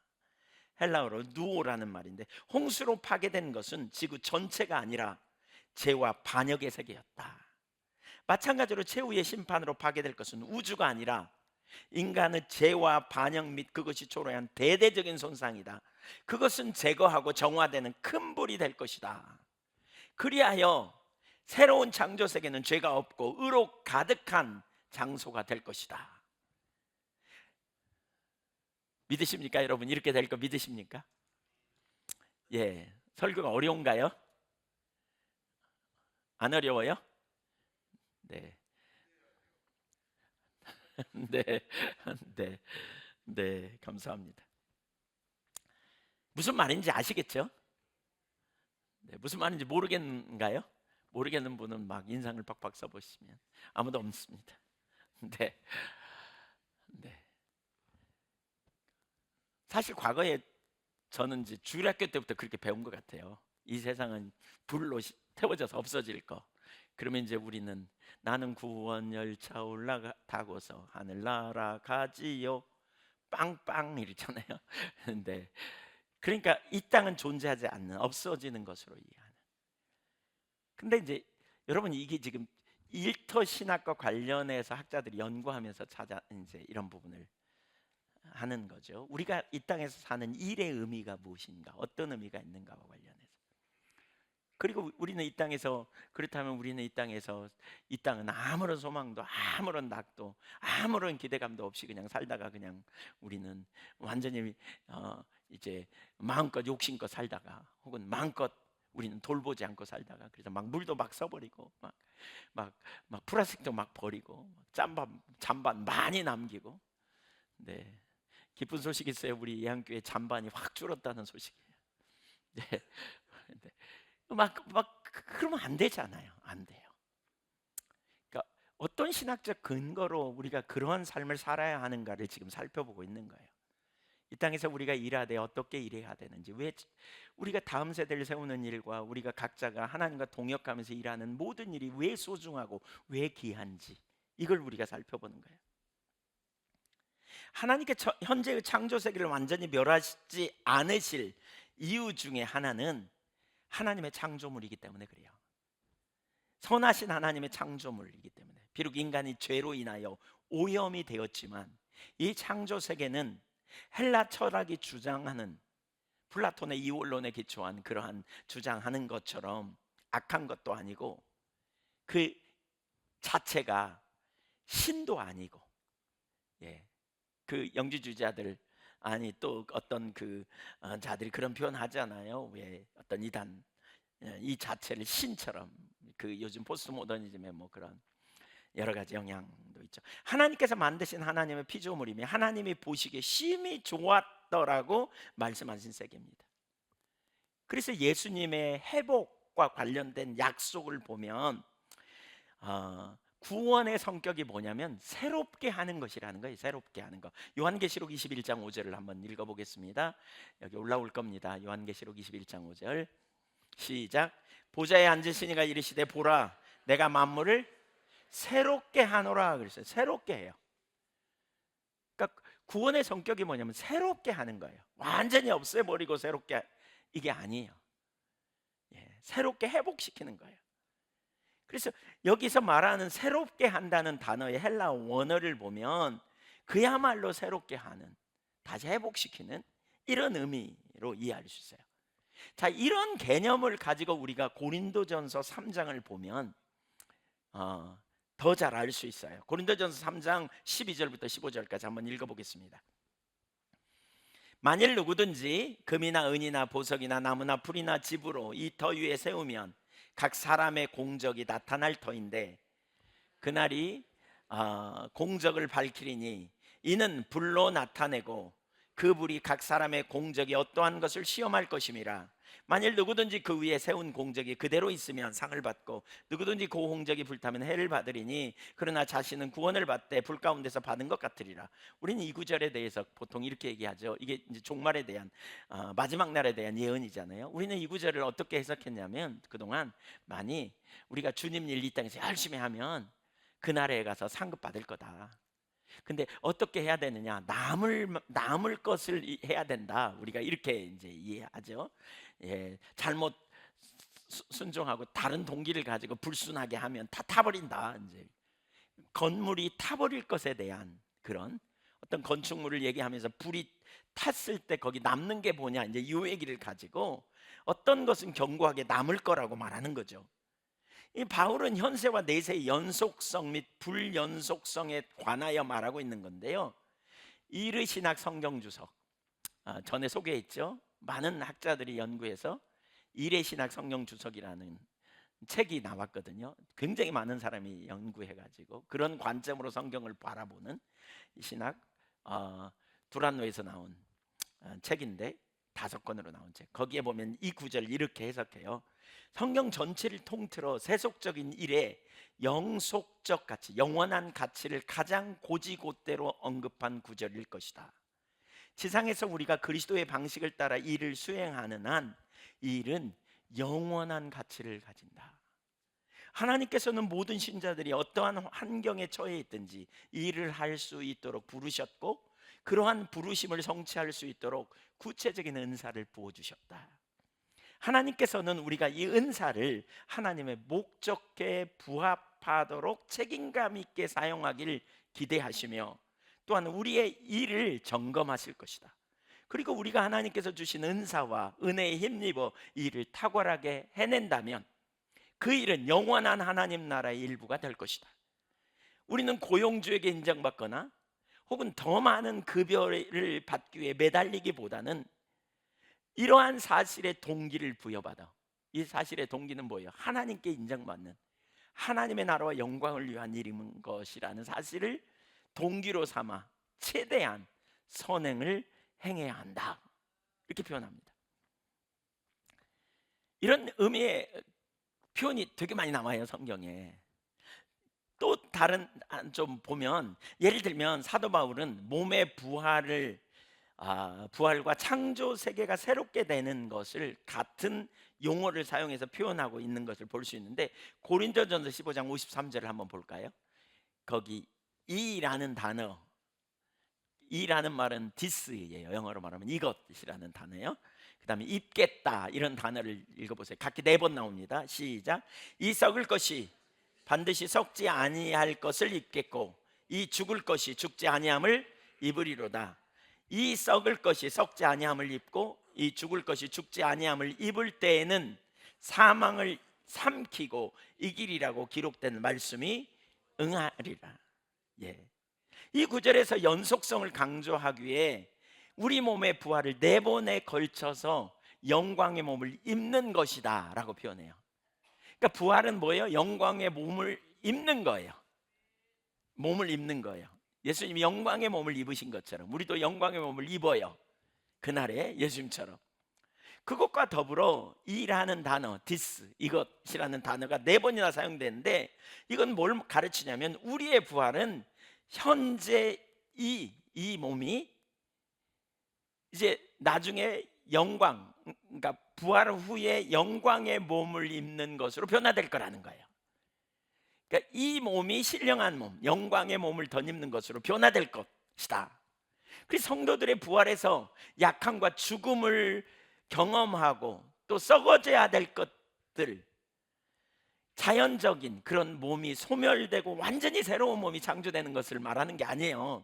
헬라어로 누오라는 말인데, 홍수로 파괴된 것은 지구 전체가 아니라 죄와 반역의 세계였다. 마찬가지로 최후의 심판으로 파괴될 것은 우주가 아니라 인간의 죄와 반역 및 그것이 초래한 대대적인 손상이다. 그것은 제거하고 정화되는 큰 불이 될 것이다. 그리하여 새로운 창조 세계는 죄가 없고 의로 가득한 장소가 될 것이다. 믿으십니까, 여러분? 이렇게 될 거 믿으십니까? 예, 설교가 어려운가요? 안 어려워요? 네. 네, 네, 네, 감사합니다. 무슨 말인지 아시겠죠? 네, 무슨 말인지 모르겠는가요? 모르겠는 분은 막 인상을 팍팍 써보시면. 아무도 없습니다. 네, 네. 사실 과거에 저는 이제 주일학교 때부터 그렇게 배운 것 같아요. 이 세상은 불로 태워져서 없어질 거. 그러면 이제 우리는 나는 구원 열차 올라타고서 하늘 날아가지요 빵빵 이랬잖아요. 근데 그러니까 이 땅은 존재하지 않는, 없어지는 것으로 이해하는. 근데 이제 여러분, 이게 지금 일터 신학과 관련해서 학자들이 연구하면서 찾아 이제 이런 부분을 하는 거죠. 우리가 이 땅에서 사는 일의 의미가 무엇인가, 어떤 의미가 있는가와 관련해서. 그리고 우리는 이 땅에서, 그렇다면 우리는 이 땅에서, 이 땅은 아무런 소망도 아무런 낙도 아무런 기대감도 없이 그냥 살다가 그냥 우리는 완전히 이제 마음껏 욕심껏 살다가, 혹은 마음껏 우리는 돌보지 않고 살다가, 그래서 막 물도 막 써버리고 막 플라스틱도 막 버리고 잔반 많이 남기고. 네, 기쁜 소식이 있어요. 우리 예한교회 잔반이 확 줄었다는 소식이에요. 네. 네. 그러면 안 되잖아요. 안 돼요. 그러니까 어떤 신학적 근거로 우리가 그러한 삶을 살아야 하는가를 지금 살펴보고 있는 거예요. 이 땅에서 우리가 일하되 어떻게 일해야 되는지, 왜 우리가 다음 세대를 세우는 일과 우리가 각자가 하나님과 동역하면서 일하는 모든 일이 왜 소중하고 왜 귀한지, 이걸 우리가 살펴보는 거예요. 하나님께 현재의 창조 세계를 완전히 멸하지 않으실 이유 중에 하나는 하나님의 창조물이기 때문에 그래요. 선하신 하나님의 창조물이기 때문에. 비록 인간이 죄로 인하여 오염이 되었지만 이 창조 세계는 헬라 철학이 주장하는 플라톤의 이원론에 기초한 그러한 주장하는 것처럼 악한 것도 아니고 그 자체가 신도 아니고, 예, 그 영지주의자들 아니 또 어떤 자들이 그런 표현 하잖아요. 왜 어떤 이단 이 자체를 신처럼, 그 요즘 포스트 모더니즘의 뭐 그런 여러 가지 영향도 있죠. 하나님께서 만드신 하나님의 피조물이며 하나님이 보시기에 심히 좋았더라고 말씀하신 세계입니다. 그래서 예수님의 회복과 관련된 약속을 보면 구원의 성격이 뭐냐면 새롭게 하는 것이라는 거예요. 새롭게 하는 거. 요한계시록 21장 5절을 한번 읽어보겠습니다. 여기 올라올 겁니다. 요한계시록 21장 5절 시작. 보좌에 앉으신 이가 이르시되 보라 내가 만물을 새롭게 하노라 그랬어요. 새롭게 해요. 그러니까 구원의 성격이 뭐냐면 새롭게 하는 거예요. 완전히 없애버리고 새롭게, 이게 아니에요. 예, 새롭게 회복시키는 거예요. 그래서 여기서 말하는 새롭게 한다는 단어의 헬라 원어를 보면 그야말로 새롭게 하는, 다시 회복시키는 이런 의미로 이해할 수 있어요. 자, 이런 개념을 가지고 우리가 고린도전서 3장을 보면 더 잘 알 수 있어요. 고린도전서 3장 12절부터 15절까지 한번 읽어보겠습니다. 만일 누구든지 금이나 은이나 보석이나 나무나 풀이나 집으로 이 터 위에 세우면 각 사람의 공적이 나타날 터인데 그날이 공적을 밝히리니 이는 불로 나타내고 그 불이 각 사람의 공적이 어떠한 것을 시험할 것임이라. 만일 누구든지 그 위에 세운 공적이 그대로 있으면 상을 받고 누구든지 그 공적이 불타면 해를 받으리니 그러나 자신은 구원을 받되 불 가운데서 받은 것 같으리라. 우리는 이 구절에 대해서 보통 이렇게 얘기하죠. 이게 이제 종말에 대한 마지막 날에 대한 예언이잖아요. 우리는 이 구절을 어떻게 해석했냐면 그동안 많이 우리가 주님 일 이 땅에서 열심히 하면 그날에 가서 상급 받을 거다. 근데 어떻게 해야 되느냐? 남을 것을 해야 된다. 우리가 이렇게 이제 이해하죠. 예, 잘못 순종하고 다른 동기를 가지고 불순하게 하면 다 타버린다. 이제 건물이 타버릴 것에 대한 그런 어떤 건축물을 얘기하면서 불이 탔을 때 거기 남는 게 뭐냐? 이제 이 얘기를 가지고 어떤 것은 견고하게 남을 거라고 말하는 거죠. 이 바울은 현세와 내세의 연속성 및 불연속성에 관하여 말하고 있는 건데요. 이르 신학 성경 주석 전에 소개했죠. 많은 학자들이 연구해서 이래 신학 성경 주석이라는 책이 나왔거든요. 굉장히 많은 사람이 연구해가지고 그런 관점으로 성경을 바라보는 이 신학 두란노에서 나온 책인데 5권으로 나온 책. 거기에 보면 이 구절을 이렇게 해석해요. 성경 전체를 통틀어 세속적인 일에 영속적 가치, 영원한 가치를 가장 고지곳대로 언급한 구절일 것이다. 지상에서 우리가 그리스도의 방식을 따라 일을 수행하는 한 이 일은 영원한 가치를 가진다. 하나님께서는 모든 신자들이 어떠한 환경에 처해 있든지 일을 할 수 있도록 부르셨고 그러한 부르심을 성취할 수 있도록 구체적인 은사를 부어주셨다. 하나님께서는 우리가 이 은사를 하나님의 목적에 부합하도록 책임감 있게 사용하길 기대하시며 또한 우리의 일을 점검하실 것이다. 그리고 우리가 하나님께서 주신 은사와 은혜에 힘입어 이 일을 탁월하게 해낸다면 그 일은 영원한 하나님 나라의 일부가 될 것이다. 우리는 고용주에게 인정받거나 혹은 더 많은 급여를 받기 위해 매달리기보다는 이러한 사실의 동기를 부여받아. 이 사실의 동기는 뭐예요? 하나님께 인정받는 하나님의 나라와 영광을 위한 일인 것이라는 사실을 동기로 삼아 최대한 선행을 행해야 한다. 이렇게 표현합니다. 이런 의미의 표현이 되게 많이 나와요, 성경에. 또 다른 좀 보면 예를 들면 사도 바울은 몸의 부활과 창조 세계가 새롭게 되는 것을 같은 용어를 사용해서 표현하고 있는 것을 볼 수 있는데 고린도전서 15장 53절을 한번 볼까요? 거기 이라는 단어, 이라는 말은 this예요. 영어로 말하면 이것이라는 단어예요. 그 다음에 입겠다 이런 단어를 읽어보세요. 각기 4번 나옵니다. 시작. 이 썩을 것이 반드시 썩지 아니할 것을 입겠고 이 죽을 것이 죽지 아니함을 입으리로다. 이 썩을 것이 썩지 아니함을 입고 이 죽을 것이 죽지 아니함을 입을 때에는 사망을 삼키고 이기리라고 기록된 말씀이 응하리라. 예. 이 구절에서 연속성을 강조하기에 우리 몸의 부활을 4번에 걸쳐서 영광의 몸을 입는 것이다 라고 표현해요. 그러니까 부활은 뭐예요? 영광의 몸을 입는 거예요. 몸을 입는 거예요. 예수님이 영광의 몸을 입으신 것처럼 우리도 영광의 몸을 입어요. 그날에 예수님처럼. 그것과 더불어 이라는 단어, this, 이것이라는 단어가 4번이나 사용되는데 이건 뭘 가르치냐면 우리의 부활은 현재 이 몸이 이제 나중에 영광, 그러니까 부활 후에 영광의 몸을 입는 것으로 변화될 거라는 거예요. 그러니까 이 몸이 신령한 몸, 영광의 몸을 덧입는 것으로 변화될 것이다. 그래서 성도들의 부활에서 약함과 죽음을 경험하고 또 썩어져야 될 것들, 자연적인 그런 몸이 소멸되고 완전히 새로운 몸이 창조되는 것을 말하는 게 아니에요.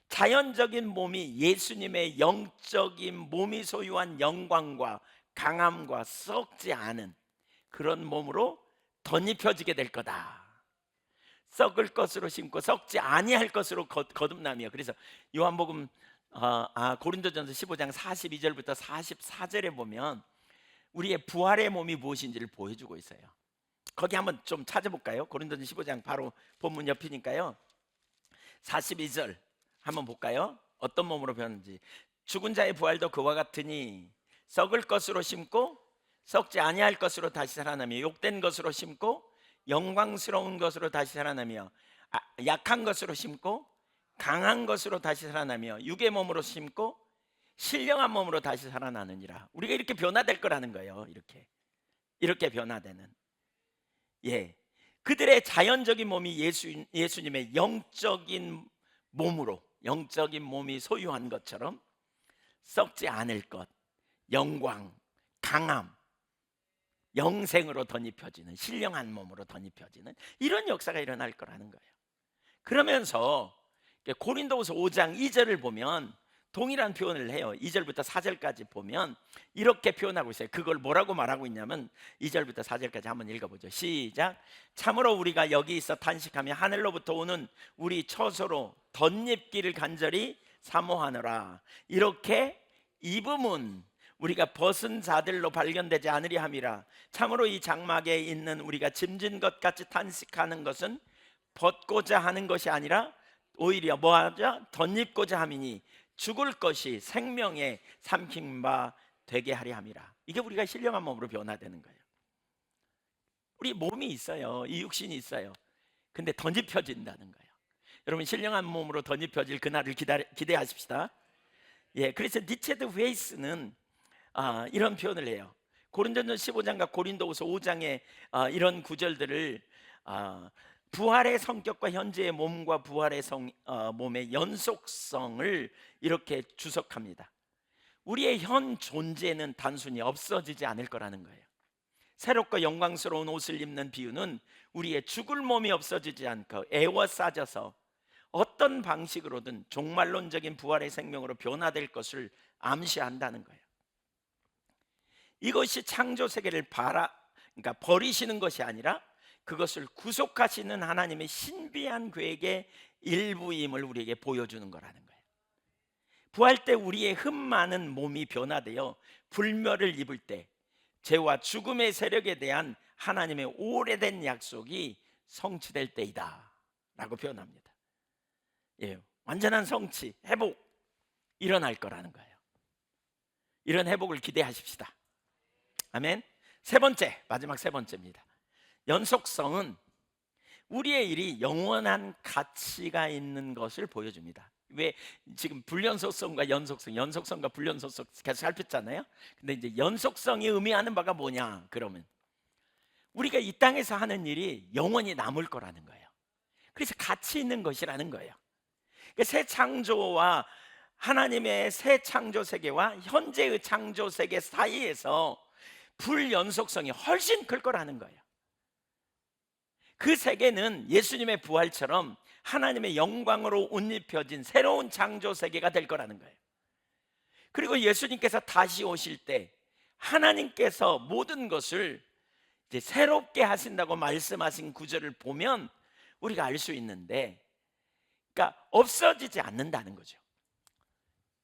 자연적인 몸이 예수님의 영적인 몸이 소유한 영광과 강함과 썩지 않은 그런 몸으로 덧입혀지게 될 거다. 썩을 것으로 심고 썩지 아니할 것으로 거듭남이요. 그래서 요한복음 고린도전서 15장 42절부터 44절에 보면 우리의 부활의 몸이 무엇인지를 보여주고 있어요. 거기 한번 좀 찾아볼까요? 고린도전 15장 바로 본문 옆이니까요. 42절 한번 볼까요? 어떤 몸으로 변하는지. 죽은 자의 부활도 그와 같으니 썩을 것으로 심고 썩지 아니할 것으로 다시 살아나며 욕된 것으로 심고 영광스러운 것으로 다시 살아나며 약한 것으로 심고 강한 것으로 다시 살아나며 육의 몸으로 심고 신령한 몸으로 다시 살아나느니라. 우리가 이렇게 변화될 거라는 거예요. 이렇게 변화되는. 예, 그들의 자연적인 몸이 예수님의 영적인 몸으로, 영적인 몸이 소유한 것처럼 썩지 않을 것, 영광, 강함, 영생으로 덧입혀지는, 신령한 몸으로 덧입혀지는 이런 역사가 일어날 거라는 거예요. 그러면서 고린도후서 5장 2절을 보면 동일한 표현을 해요. 2절부터 4절까지 보면 이렇게 표현하고 있어요. 그걸 뭐라고 말하고 있냐면 2절부터 4절까지 한번 읽어보죠. 시작. 참으로 우리가 여기 있어 탄식하며 하늘로부터 오는 우리 처소로 덧입기를 간절히 사모하노라. 이렇게 입음은 우리가 벗은 자들로 발견되지 않으리 함이라. 참으로 이 장막에 있는 우리가 짐진 것 같이 탄식하는 것은 벗고자 하는 것이 아니라 오히려 뭐하자? 덧입고자 함이니 죽을 것이 생명의 삼킨 바 되게 하려 함이라. 이게 우리가 신령한 몸으로 변화되는 거예요. 우리 몸이 있어요. 이 육신이 있어요. 근데 덧입혀진다는 거예요. 여러분 신령한 몸으로 덧입혀질 그날을 기대하십시다. 예, 그래서 니체드 웨이스는 이런 표현을 해요. 고린도전 15장과 고린도후서 5장의 이런 구절들을 부활의 성격과 현재의 몸과 부활의 몸의 연속성을 이렇게 주석합니다. 우리의 현 존재는 단순히 없어지지 않을 거라는 거예요. 새롭고 영광스러운 옷을 입는 비유는 우리의 죽을 몸이 없어지지 않고 에워싸져서 어떤 방식으로든 종말론적인 부활의 생명으로 변화될 것을 암시한다는 거예요. 이것이 창조 세계를 그러니까 버리시는 것이 아니라 그것을 구속하시는 하나님의 신비한 계획의 일부임을 우리에게 보여주는 거라는 거예요. 부활 때 우리의 흠 많은 몸이 변화되어 불멸을 입을 때 죄와 죽음의 세력에 대한 하나님의 오래된 약속이 성취될 때이다 라고 표현합니다. 예, 완전한 성취, 회복 일어날 거라는 거예요. 이런 회복을 기대하십시다. 아멘. 세 번째, 마지막 세 번째입니다. 연속성은 우리의 일이 영원한 가치가 있는 것을 보여줍니다. 왜 지금 불연속성과 연속성과 불연속성 계속 살폈잖아요. 근데 이제 연속성이 의미하는 바가 뭐냐? 그러면 우리가 이 땅에서 하는 일이 영원히 남을 거라는 거예요. 그래서 가치 있는 것이라는 거예요. 그러니까 새 창조와 하나님의 새 창조 세계와 현재의 창조 세계 사이에서 불연속성이 훨씬 클 거라는 거예요. 그 세계는 예수님의 부활처럼 하나님의 영광으로 옷입혀진 새로운 창조 세계가 될 거라는 거예요. 그리고 예수님께서 다시 오실 때 하나님께서 모든 것을 이제 새롭게 하신다고 말씀하신 구절을 보면 우리가 알 수 있는데, 그러니까 없어지지 않는다는 거죠.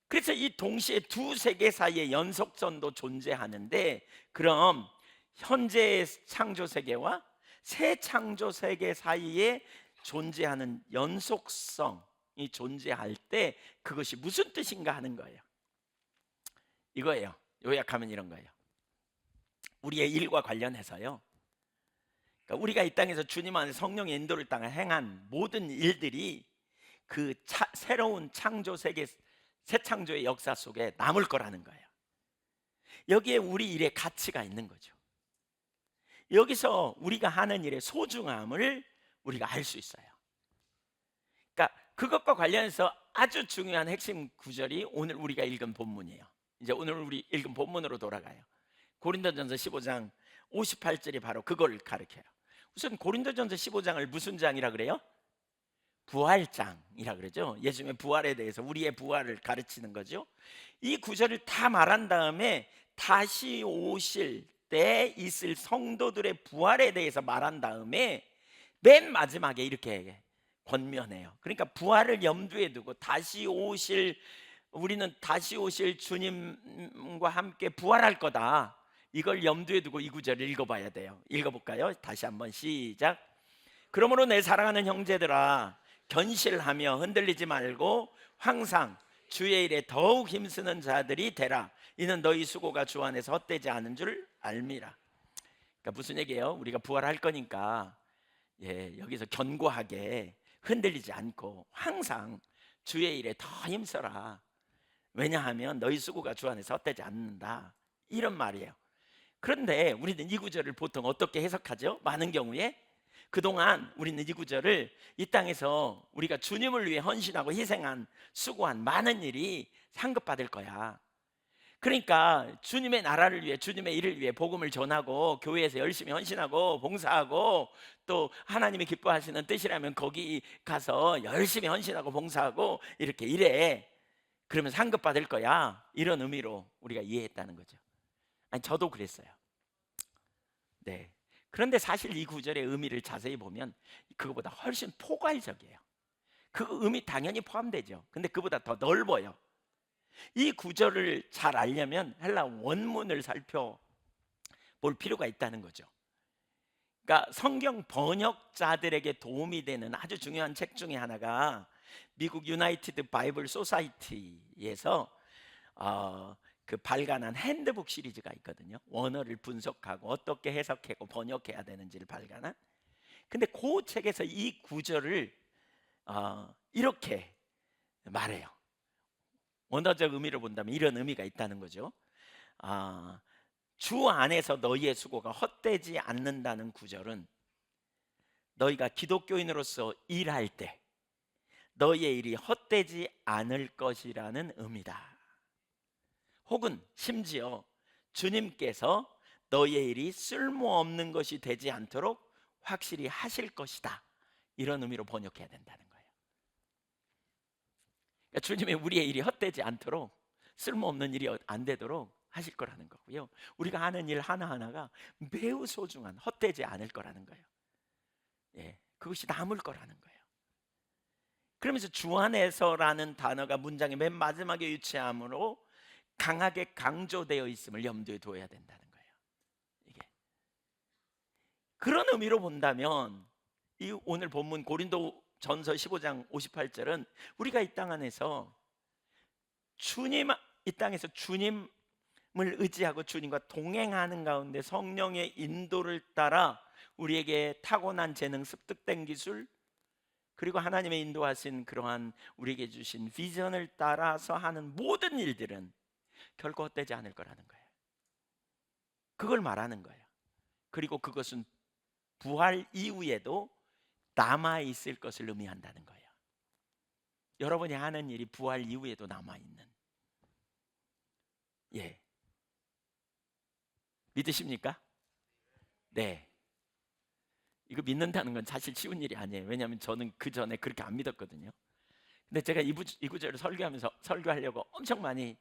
그래서 이 동시에 두 세계 사이에 연속선도 존재하는데, 그럼 현재의 창조 세계와 새 창조 세계 사이에 존재하는 연속성이 존재할 때 그것이 무슨 뜻인가 하는 거예요. 이거예요. 요약하면 이런 거예요. 우리의 일과 관련해서요, 그러니까 우리가 이 땅에서 주님 안에 성령의 인도를 따라 행한 모든 일들이 그 새로운 창조 세계, 새 창조의 역사 속에 남을 거라는 거예요. 여기에 우리 일의 가치가 있는 거죠. 여기서 우리가 하는 일의 소중함을 우리가 알 수 있어요. 그러니까 그것과 관련해서 아주 중요한 핵심 구절이 오늘 우리가 읽은 본문이에요. 이제 오늘 우리 읽은 본문으로 돌아가요. 고린도전서 15장 58절이 바로 그걸 가르쳐요. 우선 고린도전서 15장을 무슨 장이라 그래요? 부활장이라 그러죠. 예수님의 부활에 대해서, 우리의 부활을 가르치는 거죠. 이 구절을 다 말한 다음에 다시 오실 때 있을 성도들의 부활에 대해서 말한 다음에 맨 마지막에 이렇게 권면해요. 그러니까 부활을 염두에 두고 우리는 다시 오실 주님과 함께 부활할 거다, 이걸 염두에 두고 이 구절을 읽어봐야 돼요. 읽어볼까요? 다시 한번 시작. 그러므로 내 사랑하는 형제들아, 견실하며 흔들리지 말고 항상 주의 일에 더욱 힘쓰는 자들이 되라. 이는 너희 수고가 주 안에서 헛되지 않은 줄 알미라. 그러니까 무슨 얘기예요? 우리가 부활할 거니까 여기서 견고하게 흔들리지 않고 항상 주의 일에 더 힘써라. 왜냐하면 너희 수고가 주 안에서 헛되지 않는다, 이런 말이에요. 그런데 우리는 이 구절을 보통 어떻게 해석하죠? 많은 경우에 그동안 우리는 이 구절을 이 땅에서 우리가 주님을 위해 헌신하고 희생한, 수고한 많은 일이 상급받을 거야. 그러니까 주님의 나라를 위해, 주님의 일을 위해 복음을 전하고 교회에서 열심히 헌신하고 봉사하고, 또 하나님이 기뻐하시는 뜻이라면 거기 가서 열심히 헌신하고 봉사하고 이렇게 일해. 그러면 상급받을 거야, 이런 의미로 우리가 이해했다는 거죠. 아니, 저도 그랬어요. 네. 그런데 사실 이 구절의 의미를 자세히 보면 그거보다 훨씬 포괄적이에요. 그 의미 당연히 포함되죠. 근데 그보다 더 넓어요. 이 구절을 잘 알려면 헬라 원문을 살펴볼 필요가 있다는 거죠. 그러니까 성경 번역자들에게 도움이 되는 아주 중요한 책 중에 하나가 미국 유나이티드 바이블 소사이티에서 그 발간한 핸드북 시리즈가 있거든요. 원어를 분석하고 어떻게 해석하고 번역해야 되는지를 발간한. 근데 그 책에서 이 구절을 이렇게 말해요. 원어적 의미를 본다면 이런 의미가 있다는 거죠. 주 안에서 너희의 수고가 헛되지 않는다는 구절은 너희가 기독교인으로서 일할 때 너희의 일이 헛되지 않을 것이라는 의미다. 혹은 심지어 주님께서 너희의 일이 쓸모없는 것이 되지 않도록 확실히 하실 것이다, 이런 의미로 번역해야 된다는 거예요. 그러니까 주님의 우리의 일이 헛되지 않도록, 쓸모없는 일이 안 되도록 하실 거라는 거고요. 우리가 하는 일 하나하나가 매우 소중한, 헛되지 않을 거라는 거예요. 그것이 남을 거라는 거예요. 그러면서 주 안에서라는 단어가 문장의 맨 마지막에 유치함으로 강하게 강조되어 있음을 염두에 두어야 된다는 거예요. 이게 그런 의미로 본다면 이 오늘 본문 고린도전서 15장 58절은 우리가 이 땅 안에서 이 땅에서 주님을 의지하고 주님과 동행하는 가운데 성령의 인도를 따라 우리에게 타고난 재능, 습득된 기술, 그리고 하나님의 인도하신 그러한 우리에게 주신 비전을 따라서 하는 모든 일들은 결코 헛되지 않을 거라는 거예요. 그걸 말하는 거예요. 그리고 그것은 부활 이후에도 남아있을 것을 의미한다는 거예요. 여러분이 하는 일이 부활 이후에도 남아있는. 믿으십니까? 네. 이거 믿는다는 건 사실 쉬운 일이 아니에요. 왜냐하면 저는 그 전에 그렇게 안 믿었거든요. 근데 제가 이 구절을 설교하려고 엄청 많이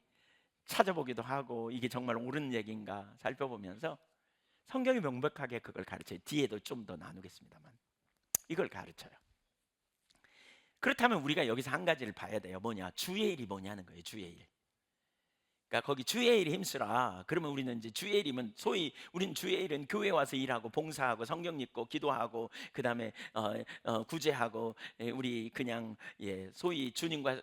찾아보기도 하고 이게 정말 옳은 얘기인가 살펴보면서 성경이 명백하게 그걸 가르쳐요. 뒤에도 좀 더 나누겠습니다만 이걸 가르쳐요. 그렇다면 우리가 여기서 한 가지를 봐야 돼요. 뭐냐? 주의 일이 뭐냐는 거예요. 주의 일. 그러니까 거기 주의 일에 힘쓰라. 그러면 우리는 이제 주의 일이면 소위 우리는 주의 일은 교회 와서 일하고 봉사하고 성경 읽고 기도하고 그다음에 구제하고 우리 그냥 소위 주님과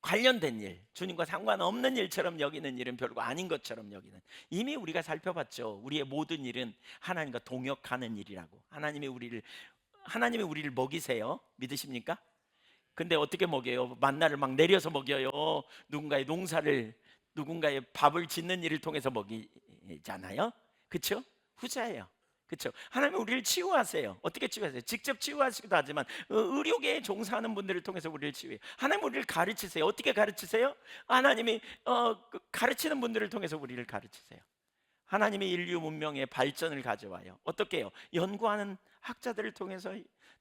관련된 일, 주님과 상관없는 일처럼 여기는 일은 별거 아닌 것처럼 여기는 이미 우리가 살펴봤죠. 우리의 모든 일은 하나님과 동역하는 일이라고. 하나님이 우리를 먹이세요. 믿으십니까? 근데 어떻게 먹여요? 만나를 막 내려서 먹여요. 누군가의 밥을 짓는 일을 통해서 먹이잖아요. 그렇죠? 후자예요. 그렇죠? 하나님은 우리를 치유하세요. 어떻게 치유하세요? 직접 치유하시기도 하지만 의료계에 종사하는 분들을 통해서 우리를 치유해요. 하나님 우리를 가르치세요. 어떻게 가르치세요? 하나님이 가르치는 분들을 통해서 우리를 가르치세요. 하나님이 인류 문명의 발전을 가져와요. 어떻게 해요? 연구하는 학자들을 통해서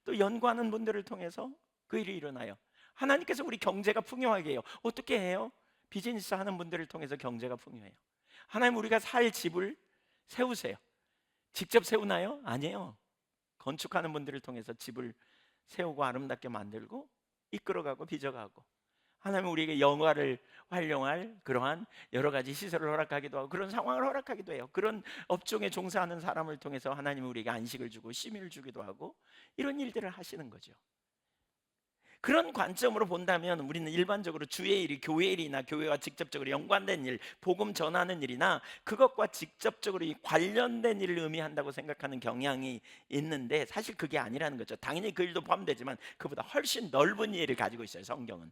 또 연구하는 분들을 통해서 그 일이 일어나요. 하나님께서 우리 경제가 풍요하게 해요. 어떻게 해요? 비즈니스 하는 분들을 통해서 경제가 풍요해요. 하나님 우리가 살 집을 세우세요. 직접 세우나요? 아니에요. 건축하는 분들을 통해서 집을 세우고 아름답게 만들고 이끌어가고 빚어가고 하나님 우리에게 영화를 활용할 그러한 여러 가지 시설을 허락하기도 하고 그런 상황을 허락하기도 해요. 그런 업종에 종사하는 사람을 통해서 하나님은 우리에게 안식을 주고 쉼을 주기도 하고 이런 일들을 하시는 거죠. 그런 관점으로 본다면 우리는 일반적으로 주의 일이 교회 일이나 교회와 직접적으로 연관된 일, 복음 전하는 일이나 그것과 직접적으로 관련된 일을 의미한다고 생각하는 경향이 있는데 사실 그게 아니라는 거죠. 당연히 그 일도 포함되지만 그보다 훨씬 넓은 이해를 가지고 있어요. 성경은.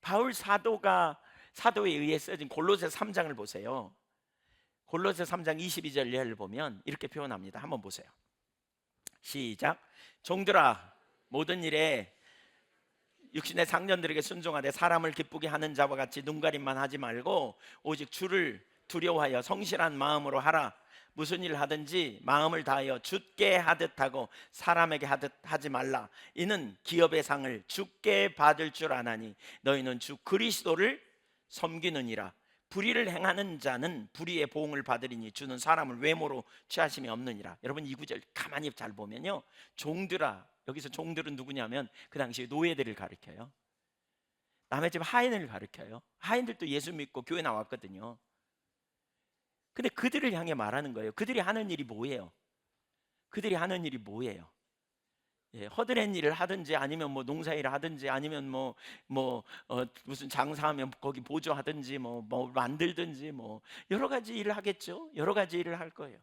바울 사도에 의해 써진 골로새 3장을 보세요. 골로새 3장 22절 예를 보면 이렇게 표현합니다. 한번 보세요. 시작. 종들아 모든 일에 육신의 상전들에게 순종하되 사람을 기쁘게 하는 자와 같이 눈가림만 하지 말고 오직 주를 두려워하여 성실한 마음으로 하라. 무슨 일을 하든지 마음을 다하여 주께 하듯 하고 사람에게 하듯 하지 말라. 이는 기업의 상을 주께 받을 줄 아나니 너희는 주 그리스도를 섬기느니라. 불의를 행하는 자는 불의의 보응을 받으리니 주는 사람을 외모로 취하심이 없느니라. 여러분 이 구절 가만히 잘 보면요, 종들아, 여기서 종들은 누구냐면 그 당시에 노예들을 가리켜요. 남의 집 하인을 가리켜요. 하인들도 예수 믿고 교회 나왔거든요. 근데 그들을 향해 말하는 거예요. 그들이 하는 일이 뭐예요? 허드렛 일을 하든지 아니면 뭐 농사일을 하든지 아니면 무슨 장사하면 거기 보조하든지 뭐 만들든지 뭐 여러 가지 일을 하겠죠. 여러 가지 일을 할 거예요.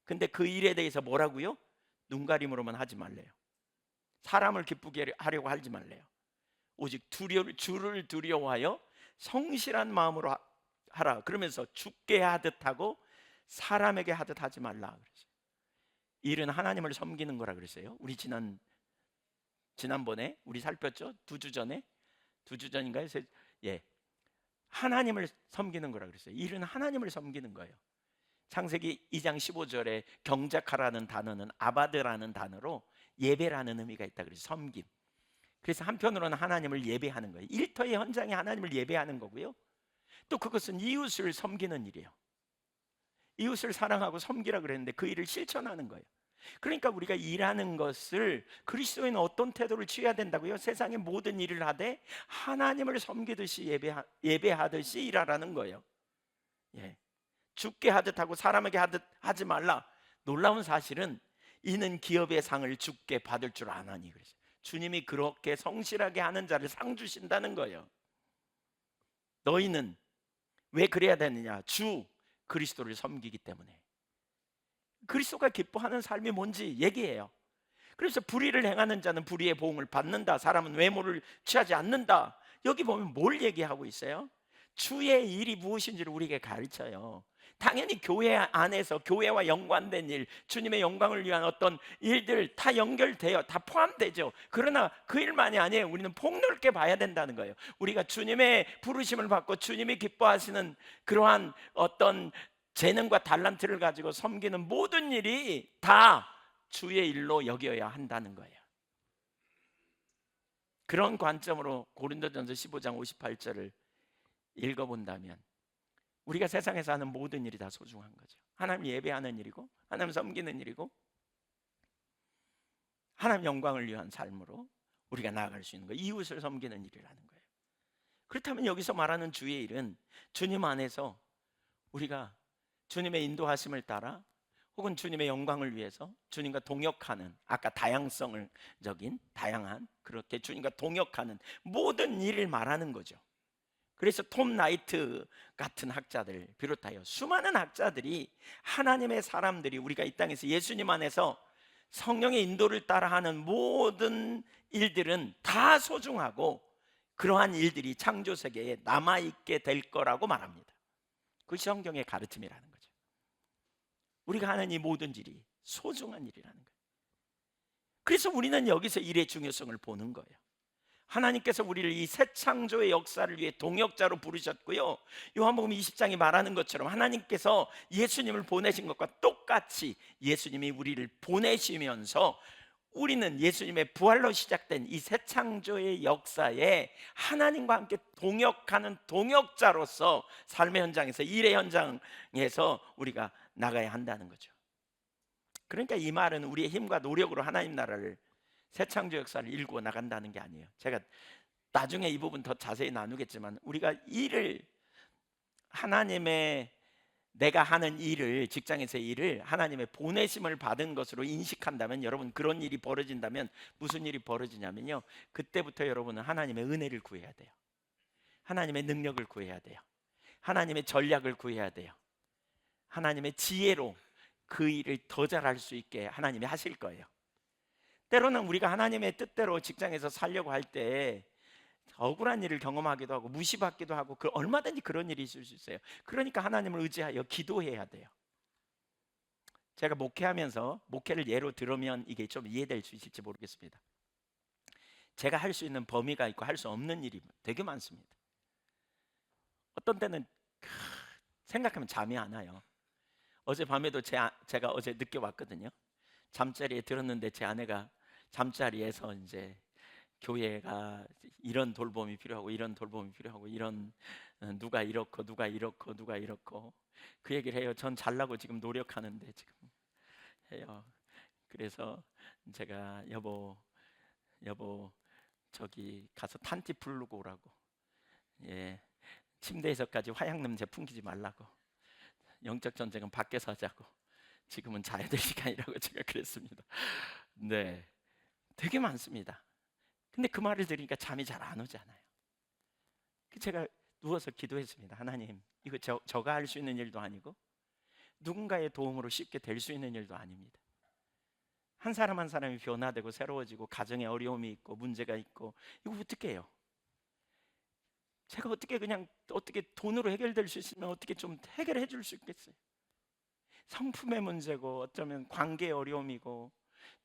근데 그 일에 대해서 뭐라고요? 눈가림으로만 하지 말래요. 사람을 기쁘게 하려고 하지 말래요. 오직 주를 두려워하여 성실한 마음으로 하라. 그러면서 주께 하듯 하고 사람에게 하듯 하지 말라 그랬어요. 일은 하나님을 섬기는 거라 그랬어요. 우리 지난번에 우리 살폈죠? 2주 전인가요? 하나님을 섬기는 거라 그랬어요. 일은 하나님을 섬기는 거예요. 창세기 2장 15절에 경작하라는 단어는 아바드라는 단어로 예배라는 의미가 있다 그래서 섬김. 그래서 한편으로는 하나님을 예배하는 거예요. 일터의 현장에 하나님을 예배하는 거고요. 또 그것은 이웃을 섬기는 일이에요. 이웃을 사랑하고 섬기라 그랬는데 그 일을 실천하는 거예요. 그러니까 우리가 일하는 것을 그리스도인은 어떤 태도를 취해야 된다고요? 세상의 모든 일을 하되 하나님을 섬기듯이 예배하듯이 일하라는 거예요. 주께 하듯 하고 사람에게 하듯 하지 말라. 놀라운 사실은 이는 기업의 상을 주께 받을 줄 아나니 그랬어요. 주님이 그렇게 성실하게 하는 자를 상 주신다는 거예요. 너희는 왜 그래야 되느냐? 주 그리스도를 섬기기 때문에. 그리스도가 기뻐하는 삶이 뭔지 얘기해요. 그래서 불의를 행하는 자는 불의의 보응을 받는다. 사람은 외모를 취하지 않는다. 여기 보면 뭘 얘기하고 있어요? 주의 일이 무엇인지를 우리에게 가르쳐요. 당연히 교회 안에서 교회와 연관된 일, 주님의 영광을 위한 어떤 일들 다 연결돼요. 다 포함되죠. 그러나 그 일만이 아니에요. 우리는 폭넓게 봐야 된다는 거예요. 우리가 주님의 부르심을 받고 주님이 기뻐하시는 그러한 어떤 재능과 달란트를 가지고 섬기는 모든 일이 다 주의 일로 여겨야 한다는 거예요. 그런 관점으로 고린도전서 15장 58절을 읽어본다면 우리가 세상에서 하는 모든 일이 다 소중한 거죠. 하나님 예배하는 일이고, 하나님 섬기는 일이고, 하나님 영광을 위한 삶으로 우리가 나아갈 수 있는 거예요. 이웃을 섬기는 일이라는 거예요. 그렇다면 여기서 말하는 주의 일은 주님 안에서 우리가 주님의 인도하심을 따라 혹은 주님의 영광을 위해서 주님과 동역하는, 아까 다양성적인 다양한, 그렇게 주님과 동역하는 모든 일을 말하는 거죠. 그래서 톰 나이트 같은 학자들 비롯하여 수많은 학자들이 하나님의 사람들이 우리가 이 땅에서 예수님 안에서 성령의 인도를 따라하는 모든 일들은 다 소중하고 그러한 일들이 창조 세계에 남아있게 될 거라고 말합니다. 그것이 성경의 가르침이라는 거죠. 우리가 하는 이 모든 일이 소중한 일이라는 거예요. 그래서 우리는 여기서 일의 중요성을 보는 거예요. 하나님께서 우리를 이 새 창조의 역사를 위해 동역자로 부르셨고요, 요한복음 20장이 말하는 것처럼 하나님께서 예수님을 보내신 것과 똑같이 예수님이 우리를 보내시면서 우리는 예수님의 부활로 시작된 이 새 창조의 역사에 하나님과 함께 동역하는 동역자로서 삶의 현장에서, 일의 현장에서 우리가 나가야 한다는 거죠. 그러니까 이 말은 우리의 힘과 노력으로 하나님 나라를, 새 창조 역사를 일구어 나간다는 게 아니에요. 제가 나중에 이 부분 더 자세히 나누겠지만, 우리가 일을, 하나님의, 내가 하는 일을, 직장에서의 일을 하나님의 보내심을 받은 것으로 인식한다면, 여러분 그런 일이 벌어진다면 무슨 일이 벌어지냐면요, 그때부터 여러분은 하나님의 은혜를 구해야 돼요. 하나님의 능력을 구해야 돼요. 하나님의 전략을 구해야 돼요. 하나님의 지혜로 그 일을 더 잘할 수 있게 하나님이 하실 거예요. 때로는 우리가 하나님의 뜻대로 직장에서 살려고 할 때 억울한 일을 경험하기도 하고 무시받기도 하고, 얼마든지 그런 일이 있을 수 있어요. 그러니까 하나님을 의지하여 기도해야 돼요. 제가 목회하면서, 목회를 예로 들으면 이게 좀 이해될 수 있을지 모르겠습니다. 제가 할 수 있는 범위가 있고 할 수 없는 일이 되게 많습니다. 어떤 때는 생각하면 잠이 안 와요. 어젯밤에도 제가 어제 늦게 왔거든요. 잠자리에 들었는데 제 아내가 잠자리에서 이제 교회가 이런 돌봄이 필요하고 이런 돌봄이 필요하고 이런, 누가 이렇고 누가 이렇고 누가 이렇고 그 얘기를 해요. 전 잘나고 지금 노력하는데 지금 해요. 그래서 제가 여보 저기 가서 탄티 부르고 오라고, 예, 침대에서까지 화약 냄새 풍기지 말라고, 영적 전쟁은 밖에서 하자고, 지금은 자야 될 시간이라고 제가 그랬습니다. 네, 되게 많습니다. 근데 그 말을 들으니까 잠이 잘 안 오잖아요. 제가 누워서 기도했습니다. 하나님, 이거 저가 할 수 있는 일도 아니고 누군가의 도움으로 쉽게 될 수 있는 일도 아닙니다. 한 사람 한 사람이 변화되고 새로워지고 가정에 어려움이 있고 문제가 있고, 이거 어떻게 해요? 제가 어떻게 돈으로 해결될 수 있으면 어떻게 좀 해결해 줄 수 있겠어요? 성품의 문제고 어쩌면 관계의 어려움이고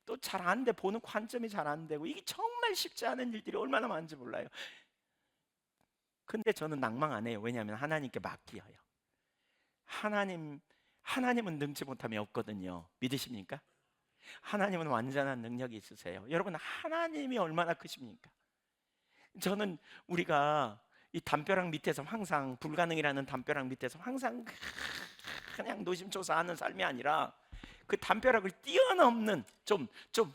또 잘 안 돼, 보는 관점이 잘 안 되고, 이게 정말 쉽지 않은 일들이 얼마나 많은지 몰라요. 근데 저는 낭망 안 해요. 왜냐하면 하나님께 맡겨요. 하나님은 능치 못함이 없거든요. 믿으십니까? 하나님은 완전한 능력이 있으세요. 여러분, 하나님이 얼마나 크십니까? 저는 우리가 이 담벼락 밑에서 항상, 불가능이라는 담벼락 밑에서 항상 그냥 노심초사하는 삶이 아니라 그 담벼락을 뛰어넘는, 좀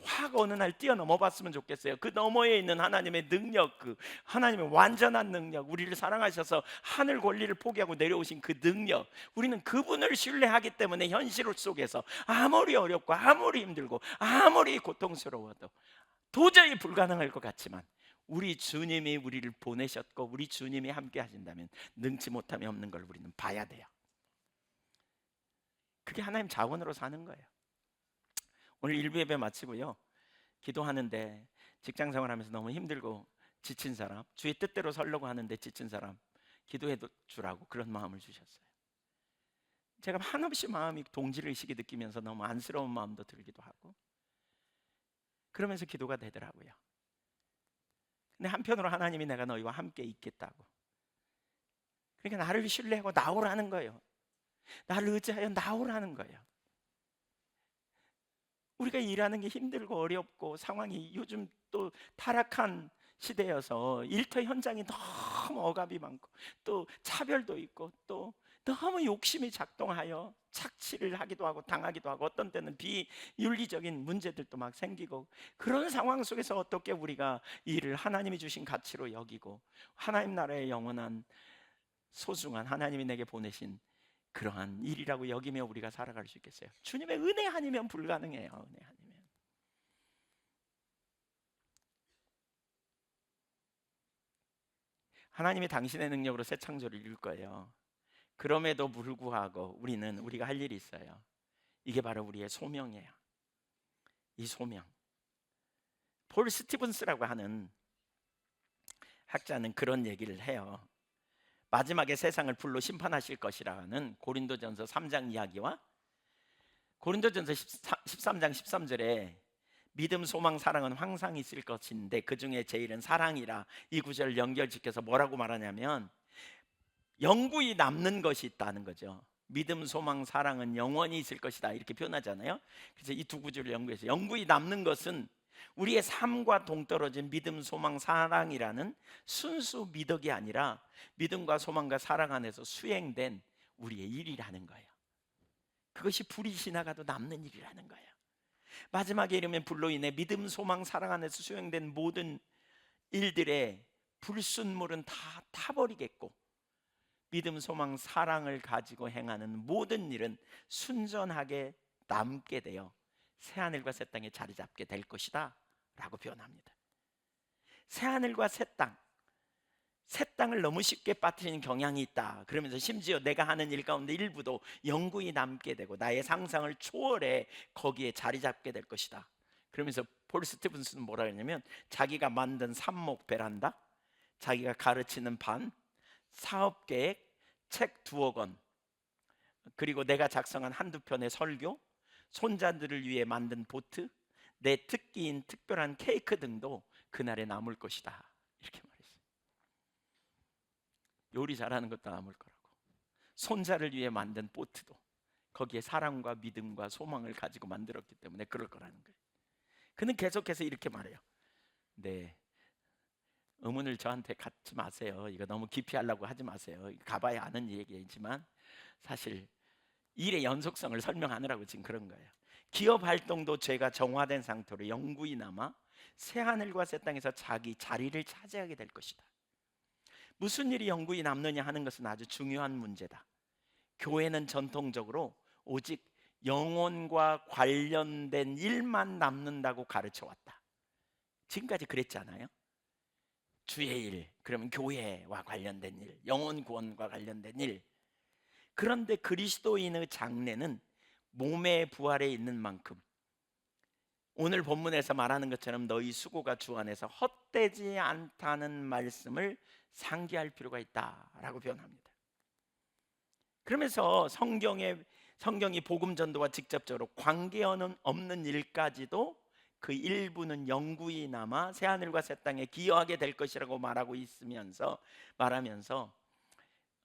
확 어느 날 뛰어넘어 봤으면 좋겠어요. 그 너머에 있는 하나님의 능력, 그 하나님의 완전한 능력, 우리를 사랑하셔서 하늘 권리를 포기하고 내려오신 그 능력, 우리는 그분을 신뢰하기 때문에 현실 속에서 아무리 어렵고 아무리 힘들고 아무리 고통스러워도 도저히 불가능할 것 같지만, 우리 주님이 우리를 보내셨고 우리 주님이 함께 하신다면 능치 못함이 없는 걸 우리는 봐야 돼요. 그게 하나님 자원으로 사는 거예요. 오늘 일부 예배 마치고요, 기도하는데 직장 생활하면서 너무 힘들고 지친 사람, 주의 뜻대로 살려고 하는데 지친 사람 기도해 주라고 그런 마음을 주셨어요. 제가 한없이 마음이 동질의식이 느끼면서 너무 안쓰러운 마음도 들기도 하고, 그러면서 기도가 되더라고요. 근데 한편으로 하나님이 내가 너희와 함께 있겠다고, 그러니까 나를 신뢰하고 나오라는 거예요. 나를 의지하여 나오라는 거예요. 우리가 일하는 게 힘들고 어렵고 상황이 요즘 또 타락한 시대여서 일터 현장이 너무 억압이 많고 또 차별도 있고 또 너무 욕심이 작동하여 착취를 하기도 하고 당하기도 하고 어떤 때는 비윤리적인 문제들도 막 생기고, 그런 상황 속에서 어떻게 우리가 이 일을 하나님이 주신 가치로 여기고 하나님 나라의 영원한 소중한 하나님이 내게 보내신 그러한 일이라고 여기며 우리가 살아갈 수 있겠어요? 주님의 은혜 아니면 불가능해요. 은혜 아니면. 하나님이 당신의 능력으로 새 창조를 이룰 거예요. 그럼에도 불구하고 우리는 우리가 할 일이 있어요. 이게 바로 우리의 소명이에요. 이 소명. 폴 스티븐스라고 하는 학자는 그런 얘기를 해요. 마지막에 세상을 불로 심판하실 것이라는 고린도전서 3장 이야기와 고린도전서 13장 13절에 믿음, 소망, 사랑은 항상 있을 것인데 그 중에 제일은 사랑이라, 이 구절을 연결시켜서 뭐라고 말하냐면 영구히 남는 것이 있다는 거죠. 믿음, 소망, 사랑은 영원히 있을 것이다 이렇게 표현하잖아요. 그래서 이 두 구절을 연구해서 영구히 남는 것은 우리의 삶과 동떨어진 믿음, 소망, 사랑이라는 순수 미덕이 아니라 믿음과 소망과 사랑 안에서 수행된 우리의 일이라는 거예요. 그것이 불이 지나가도 남는 일이라는 거예요. 마지막에 이르면 불로 인해 믿음, 소망, 사랑 안에서 수행된 모든 일들의 불순물은 다 타버리겠고, 믿음, 소망, 사랑을 가지고 행하는 모든 일은 순전하게 남게 되어 새하늘과 새 땅에 자리 잡게 될 것이다 라고 표현합니다. 새하늘과 새 땅을 너무 쉽게 빠뜨리는 경향이 있다. 그러면서 심지어 내가 하는 일 가운데 일부도 영구히 남게 되고 나의 상상을 초월해 거기에 자리 잡게 될 것이다. 그러면서 폴 스티븐스는 뭐라 그러냐면 자기가 만든 삽목 베란다, 자기가 가르치는 반, 사업계획, 책 2억 권, 그리고 내가 작성한 한두 편의 설교, 손자들을 위해 만든 보트, 내 특기인 특별한 케이크 등도 그날에 남을 것이다 이렇게 말했어요. 요리 잘하는 것도 남을 거라고, 손자를 위해 만든 보트도 거기에 사랑과 믿음과 소망을 가지고 만들었기 때문에 그럴 거라는 거예요. 그는 계속해서 이렇게 말해요. 네, 의문을 저한테 갖지 마세요. 이거 너무 깊이 하려고 하지 마세요. 가봐야 아는 얘기이지만 사실 일의 연속성을 설명하느라고 지금 그런 거예요. 기업 활동도 죄가 정화된 상태로 영구히 남아 새하늘과 새 땅에서 자기 자리를 차지하게 될 것이다. 무슨 일이 영구히 남느냐 하는 것은 아주 중요한 문제다. 교회는 전통적으로 오직 영혼과 관련된 일만 남는다고 가르쳐 왔다. 지금까지 그랬잖아요. 주의 일, 그러면 교회와 관련된 일, 영혼 구원과 관련된 일. 그런데 그리스도인의 장래는 몸의 부활에 있는 만큼 오늘 본문에서 말하는 것처럼 너희 수고가 주 안에서 헛되지 않다는 말씀을 상기할 필요가 있다라고 표현합니다. 그러면서 성경이 복음 전도와 직접적으로 관계없는 일까지도 그 일부는 영구히 남아 새하늘과 새 땅에 기여하게 될 것이라고 말하면서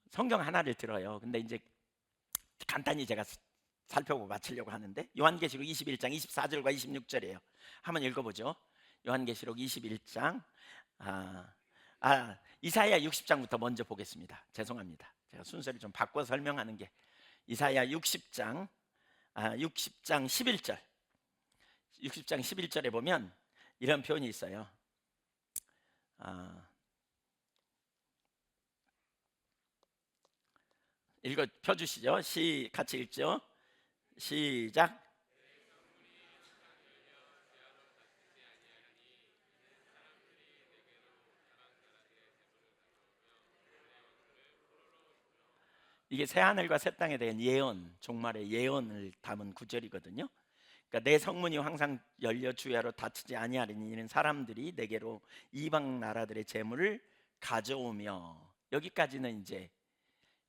성경 하나를 들어요. 근데 이제 간단히 제가 살펴보고 마치려고 하는데, 요한계시록 21장 24절과 26절이에요. 한번 읽어보죠. 요한계시록 21장 이사야 60장부터 먼저 보겠습니다. 죄송합니다. 제가 순서를 좀 바꿔 설명하는 게, 이사야 60장 11절 60장 11절에 보면 이런 표현이 있어요. 펴주시죠. 같이 읽죠. 시작. 이게 새하늘과 새 땅에 대한 예언, 종말의 예언을 담은 구절이거든요. 그러니까 내 성문이 항상 열려 주야로 닫히지 아니하리니 이는 사람들이 내게로 이방 나라들의 재물을 가져오며, 여기까지는 이제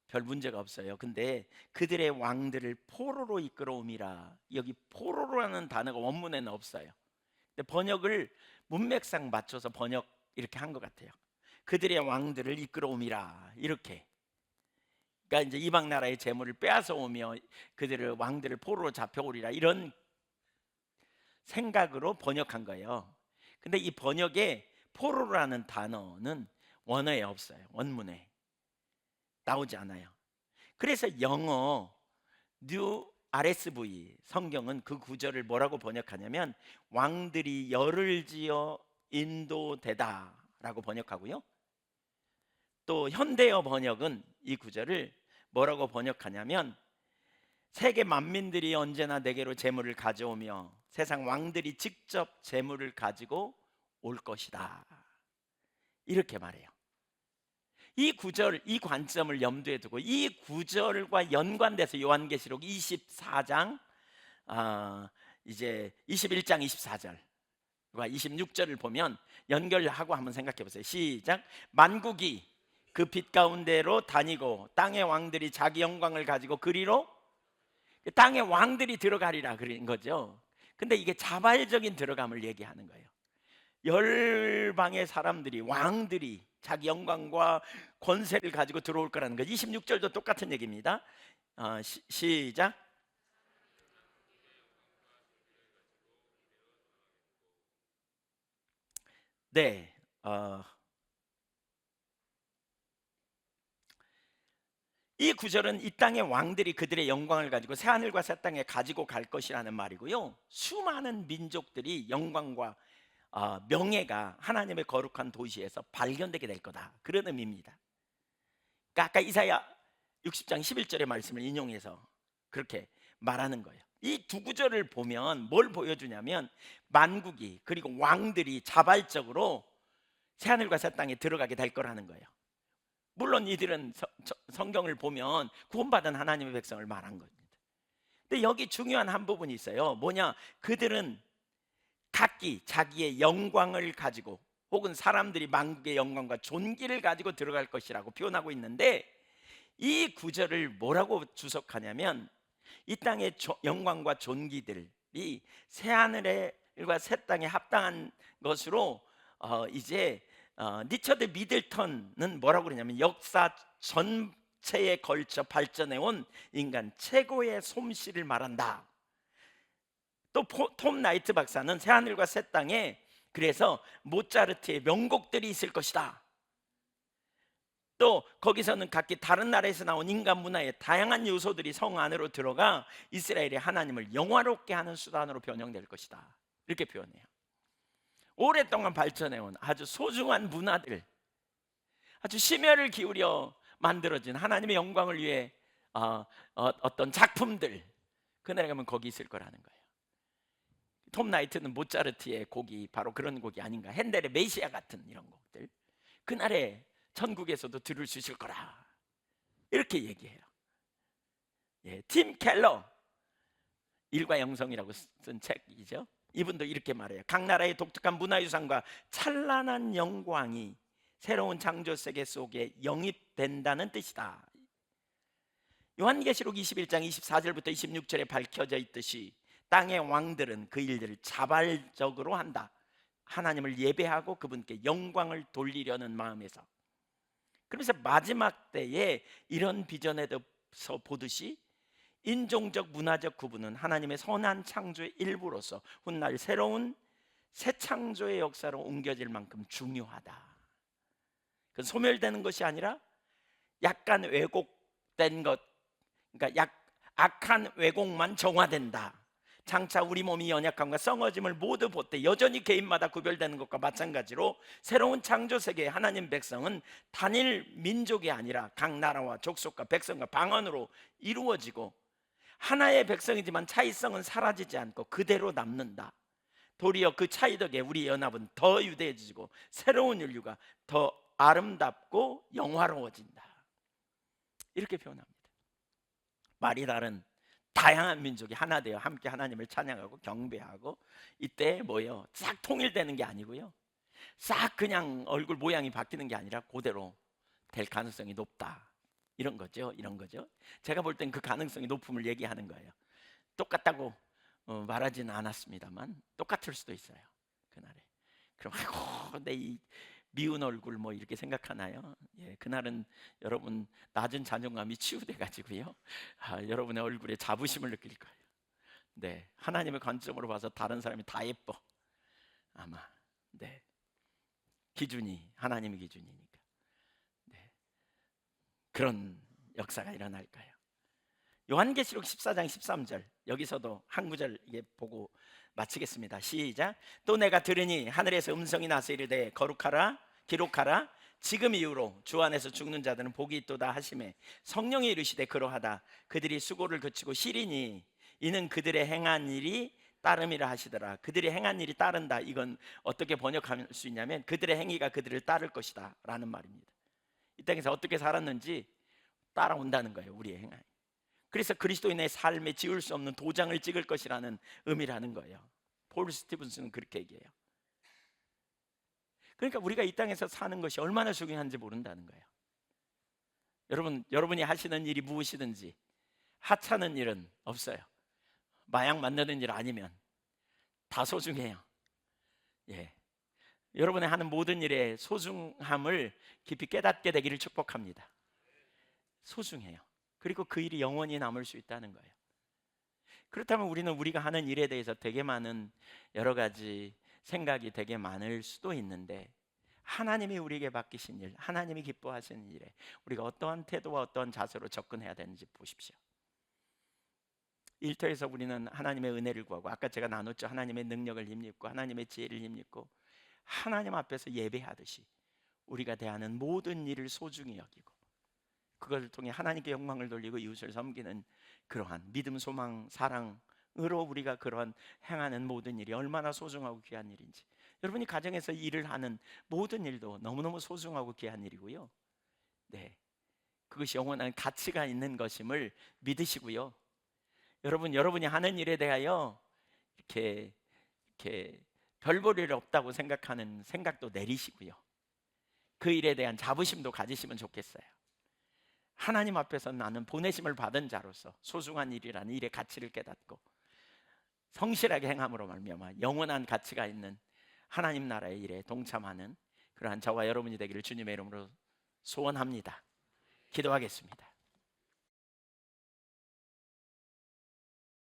별 문제가 없어요. 근데 그들의 왕들을 포로로 이끌어옴이라, 여기 포로라는 단어가 원문에는 없어요. 근데 번역을 문맥상 맞춰서 번역 이렇게 한 것 같아요. 그들의 왕들을 이끌어옴이라, 이렇게. 그러니까 이제 이방 나라의 재물을 빼앗아 오며 그들을 왕들을 포로로 잡혀오리라, 이런 생각으로 번역한 거예요. 근데 이 번역에 포로라는 단어는 원어에 없어요. 원문에 나오지 않아요. 그래서 영어 뉴 RSV 성경은 그 구절을 뭐라고 번역하냐면 왕들이 열을 지어 인도되다라고 번역하고요. 또 현대어 번역은 이 구절을 뭐라고 번역하냐면 세계 만민들이 언제나 내게로 재물을 가져오며 세상 왕들이 직접 재물을 가지고 올 것이다, 이렇게 말해요. 이 구절, 이 관점을 염두에 두고 이 구절과 연관돼서 요한계시록 24장 이제 21장 24절과 26절을 보면 연결하고 한번 생각해 보세요. 시작. 만국이 그 빛 가운데로 다니고 땅의 왕들이 자기 영광을 가지고 그리로, 땅의 왕들이 들어가리라 그런 거죠. 근데 이게 자발적인 들어감을 얘기하는 거예요. 열방의 사람들이, 왕들이 자기 영광과 권세를 가지고 들어올 거라는 거죠. 26절도 똑같은 얘기입니다. 시작. 네, 이 구절은 이 땅의 왕들이 그들의 영광을 가지고 새하늘과 새 땅에 가지고 갈 것이라는 말이고요. 수많은 민족들이 영광과 명예가 하나님의 거룩한 도시에서 발견되게 될 거다, 그런 의미입니다. 그러니까 아까 이사야 60장 11절의 말씀을 인용해서 그렇게 말하는 거예요. 이 두 구절을 보면 뭘 보여주냐면 만국이, 그리고 왕들이 자발적으로 새하늘과 새 땅에 들어가게 될 거라는 거예요. 물론 이들은 성경을 보면 구원받은 하나님의 백성을 말한 겁니다. 근데 여기 중요한 한 부분이 있어요. 뭐냐? 그들은 각기 자기의 영광을 가지고, 혹은 사람들이 만국의 영광과 존귀를 가지고 들어갈 것이라고 표현하고 있는데, 이 구절을 뭐라고 주석하냐면 이 땅의 영광과 존귀들이 새하늘과 새 땅에 합당한 것으로 이제 리처드 미들턴은 뭐라고 그러냐면 역사 전체에 걸쳐 발전해온 인간 최고의 솜씨를 말한다. 또 톰 나이트 박사는 새하늘과 새 땅에 그래서 모차르트의 명곡들이 있을 것이다. 또 거기서는 각기 다른 나라에서 나온 인간 문화의 다양한 요소들이 성 안으로 들어가 이스라엘의 하나님을 영화롭게 하는 수단으로 변형될 것이다, 이렇게 표현해요. 오랫동안 발전해온 아주 소중한 문화들, 아주 심혈을 기울여 만들어진 하나님의 영광을 위해 어떤 작품들, 그날에 가면 거기 있을 거라는 거예요. 톰 나이트는 모차르트의 곡이 바로 그런 곡이 아닌가, 핸델의 메시아 같은 이런 곡들, 그날에 천국에서도 들을 수 있을 거라, 이렇게 얘기해요. 팀 켈러, 일과 영성이라고 쓴 책이죠. 이분도 이렇게 말해요. 각 나라의 독특한 문화유산과 찬란한 영광이 새로운 창조 세계 속에 영입된다는 뜻이다. 요한계시록 21장 24절부터 26절에 밝혀져 있듯이 땅의 왕들은 그 일들을 자발적으로 한다. 하나님을 예배하고 그분께 영광을 돌리려는 마음에서. 그래서 마지막 때에 이런 비전에서 보듯이 인종적 문화적 구분은 하나님의 선한 창조의 일부로서 훗날 새로운 새 창조의 역사로 옮겨질 만큼 중요하다. 그 소멸되는 것이 아니라 약간 왜곡된 것, 그러니까 악한 왜곡만 정화된다. 장차 우리 몸이 연약함과 썩어짐을 모두 보되 여전히 개인마다 구별되는 것과 마찬가지로 새로운 창조 세계의 하나님 백성은 단일 민족이 아니라 각 나라와 족속과 백성과 방언으로 이루어지고 하나의 백성이지만 차이성은 사라지지 않고 그대로 남는다. 도리어 그 차이 덕에 우리 연합은 더 유대해지고 새로운 인류가 더 아름답고 영화로워진다, 이렇게 표현합니다. 말이 다른 다양한 민족이 하나 되어 함께 하나님을 찬양하고 경배하고, 이때 뭐예요? 싹 통일되는 게 아니고요, 싹 그냥 얼굴 모양이 바뀌는 게 아니라 그대로 될 가능성이 높다, 이런 거죠. 이런 거죠. 제가 볼 땐 그 가능성이 높음을 얘기하는 거예요. 똑같다고 말하지는 않았습니다만 똑같을 수도 있어요, 그날에. 그럼 아이고 내 이 미운 얼굴 뭐 이렇게 생각하나요? 그날은 여러분 낮은 자존감이 치유돼 가지고요, 여러분의 얼굴에 자부심을 느낄 거예요. 네, 하나님의 관점으로 봐서 다른 사람이 다 예뻐, 아마. 네. 기준이 하나님의 기준이니까. 네. 그런 역사가 일어날까요? 요한계시록 14장 13절, 여기서도 한 구절 이게 보고 마치겠습니다. 시작. 또 내가 들으니 하늘에서 음성이 나서 이르되 거룩하라, 기록하라. 지금 이후로 주 안에서 죽는 자들은 복이 있도다 하시매 성령이 이르시되 그러하다. 그들이 수고를 그치고 쉬리니 이는 그들의 행한 일이 따름이라 하시더라. 그들이 행한 일이 따른다. 이건 어떻게 번역할 수 있냐면 그들의 행위가 그들을 따를 것이다 라는 말입니다. 이 땅에서 어떻게 살았는지 따라온다는 거예요, 우리의 행위. 그래서 그리스도인의 삶에 지울 수 없는 도장을 찍을 것이라는 의미라는 거예요. 폴 스티븐스는 그렇게 얘기해요. 그러니까 우리가 이 땅에서 사는 것이 얼마나 중요한지 모른다는 거예요. 여러분이 하시는 일이 무엇이든지 하찮은 일은 없어요. 마약 만드는 일 아니면 다 소중해요. 예. 여러분이 하는 모든 일의 소중함을 깊이 깨닫게 되기를 축복합니다. 소중해요. 그리고 그 일이 영원히 남을 수 있다는 거예요. 그렇다면 우리는 우리가 하는 일에 대해서 되게 많은 여러 가지 생각이 되게 많을 수도 있는데, 하나님이 우리에게 맡기신 일, 하나님이 기뻐하시는 일에 우리가 어떠한 태도와 어떠한 자세로 접근해야 되는지 보십시오. 일터에서 우리는 하나님의 은혜를 구하고, 아까 제가 나눴죠. 하나님의 능력을 힘입고 하나님의 지혜를 힘입고 하나님 앞에서 예배하듯이 우리가 대하는 모든 일을 소중히 여기고 그것을 통해 하나님께 영광을 돌리고 이웃을 섬기는 그러한 믿음, 소망, 사랑으로 우리가 그러한 행하는 모든 일이 얼마나 소중하고 귀한 일인지, 여러분이 가정에서 일을 하는 모든 일도 너무너무 소중하고 귀한 일이고요. 네, 그것이 영원한 가치가 있는 것임을 믿으시고요. 여러분이 하는 일에 대하여 이렇게 별 볼 일 없다고 생각하는 생각도 내리시고요. 그 일에 대한 자부심도 가지시면 좋겠어요. 하나님 앞에서 나는 보내심을 받은 자로서 소중한 일이라는 일의 가치를 깨닫고 성실하게 행함으로 말미암아 영원한 가치가 있는 하나님 나라의 일에 동참하는 그러한 저와 여러분이 되기를 주님의 이름으로 소원합니다. 기도하겠습니다.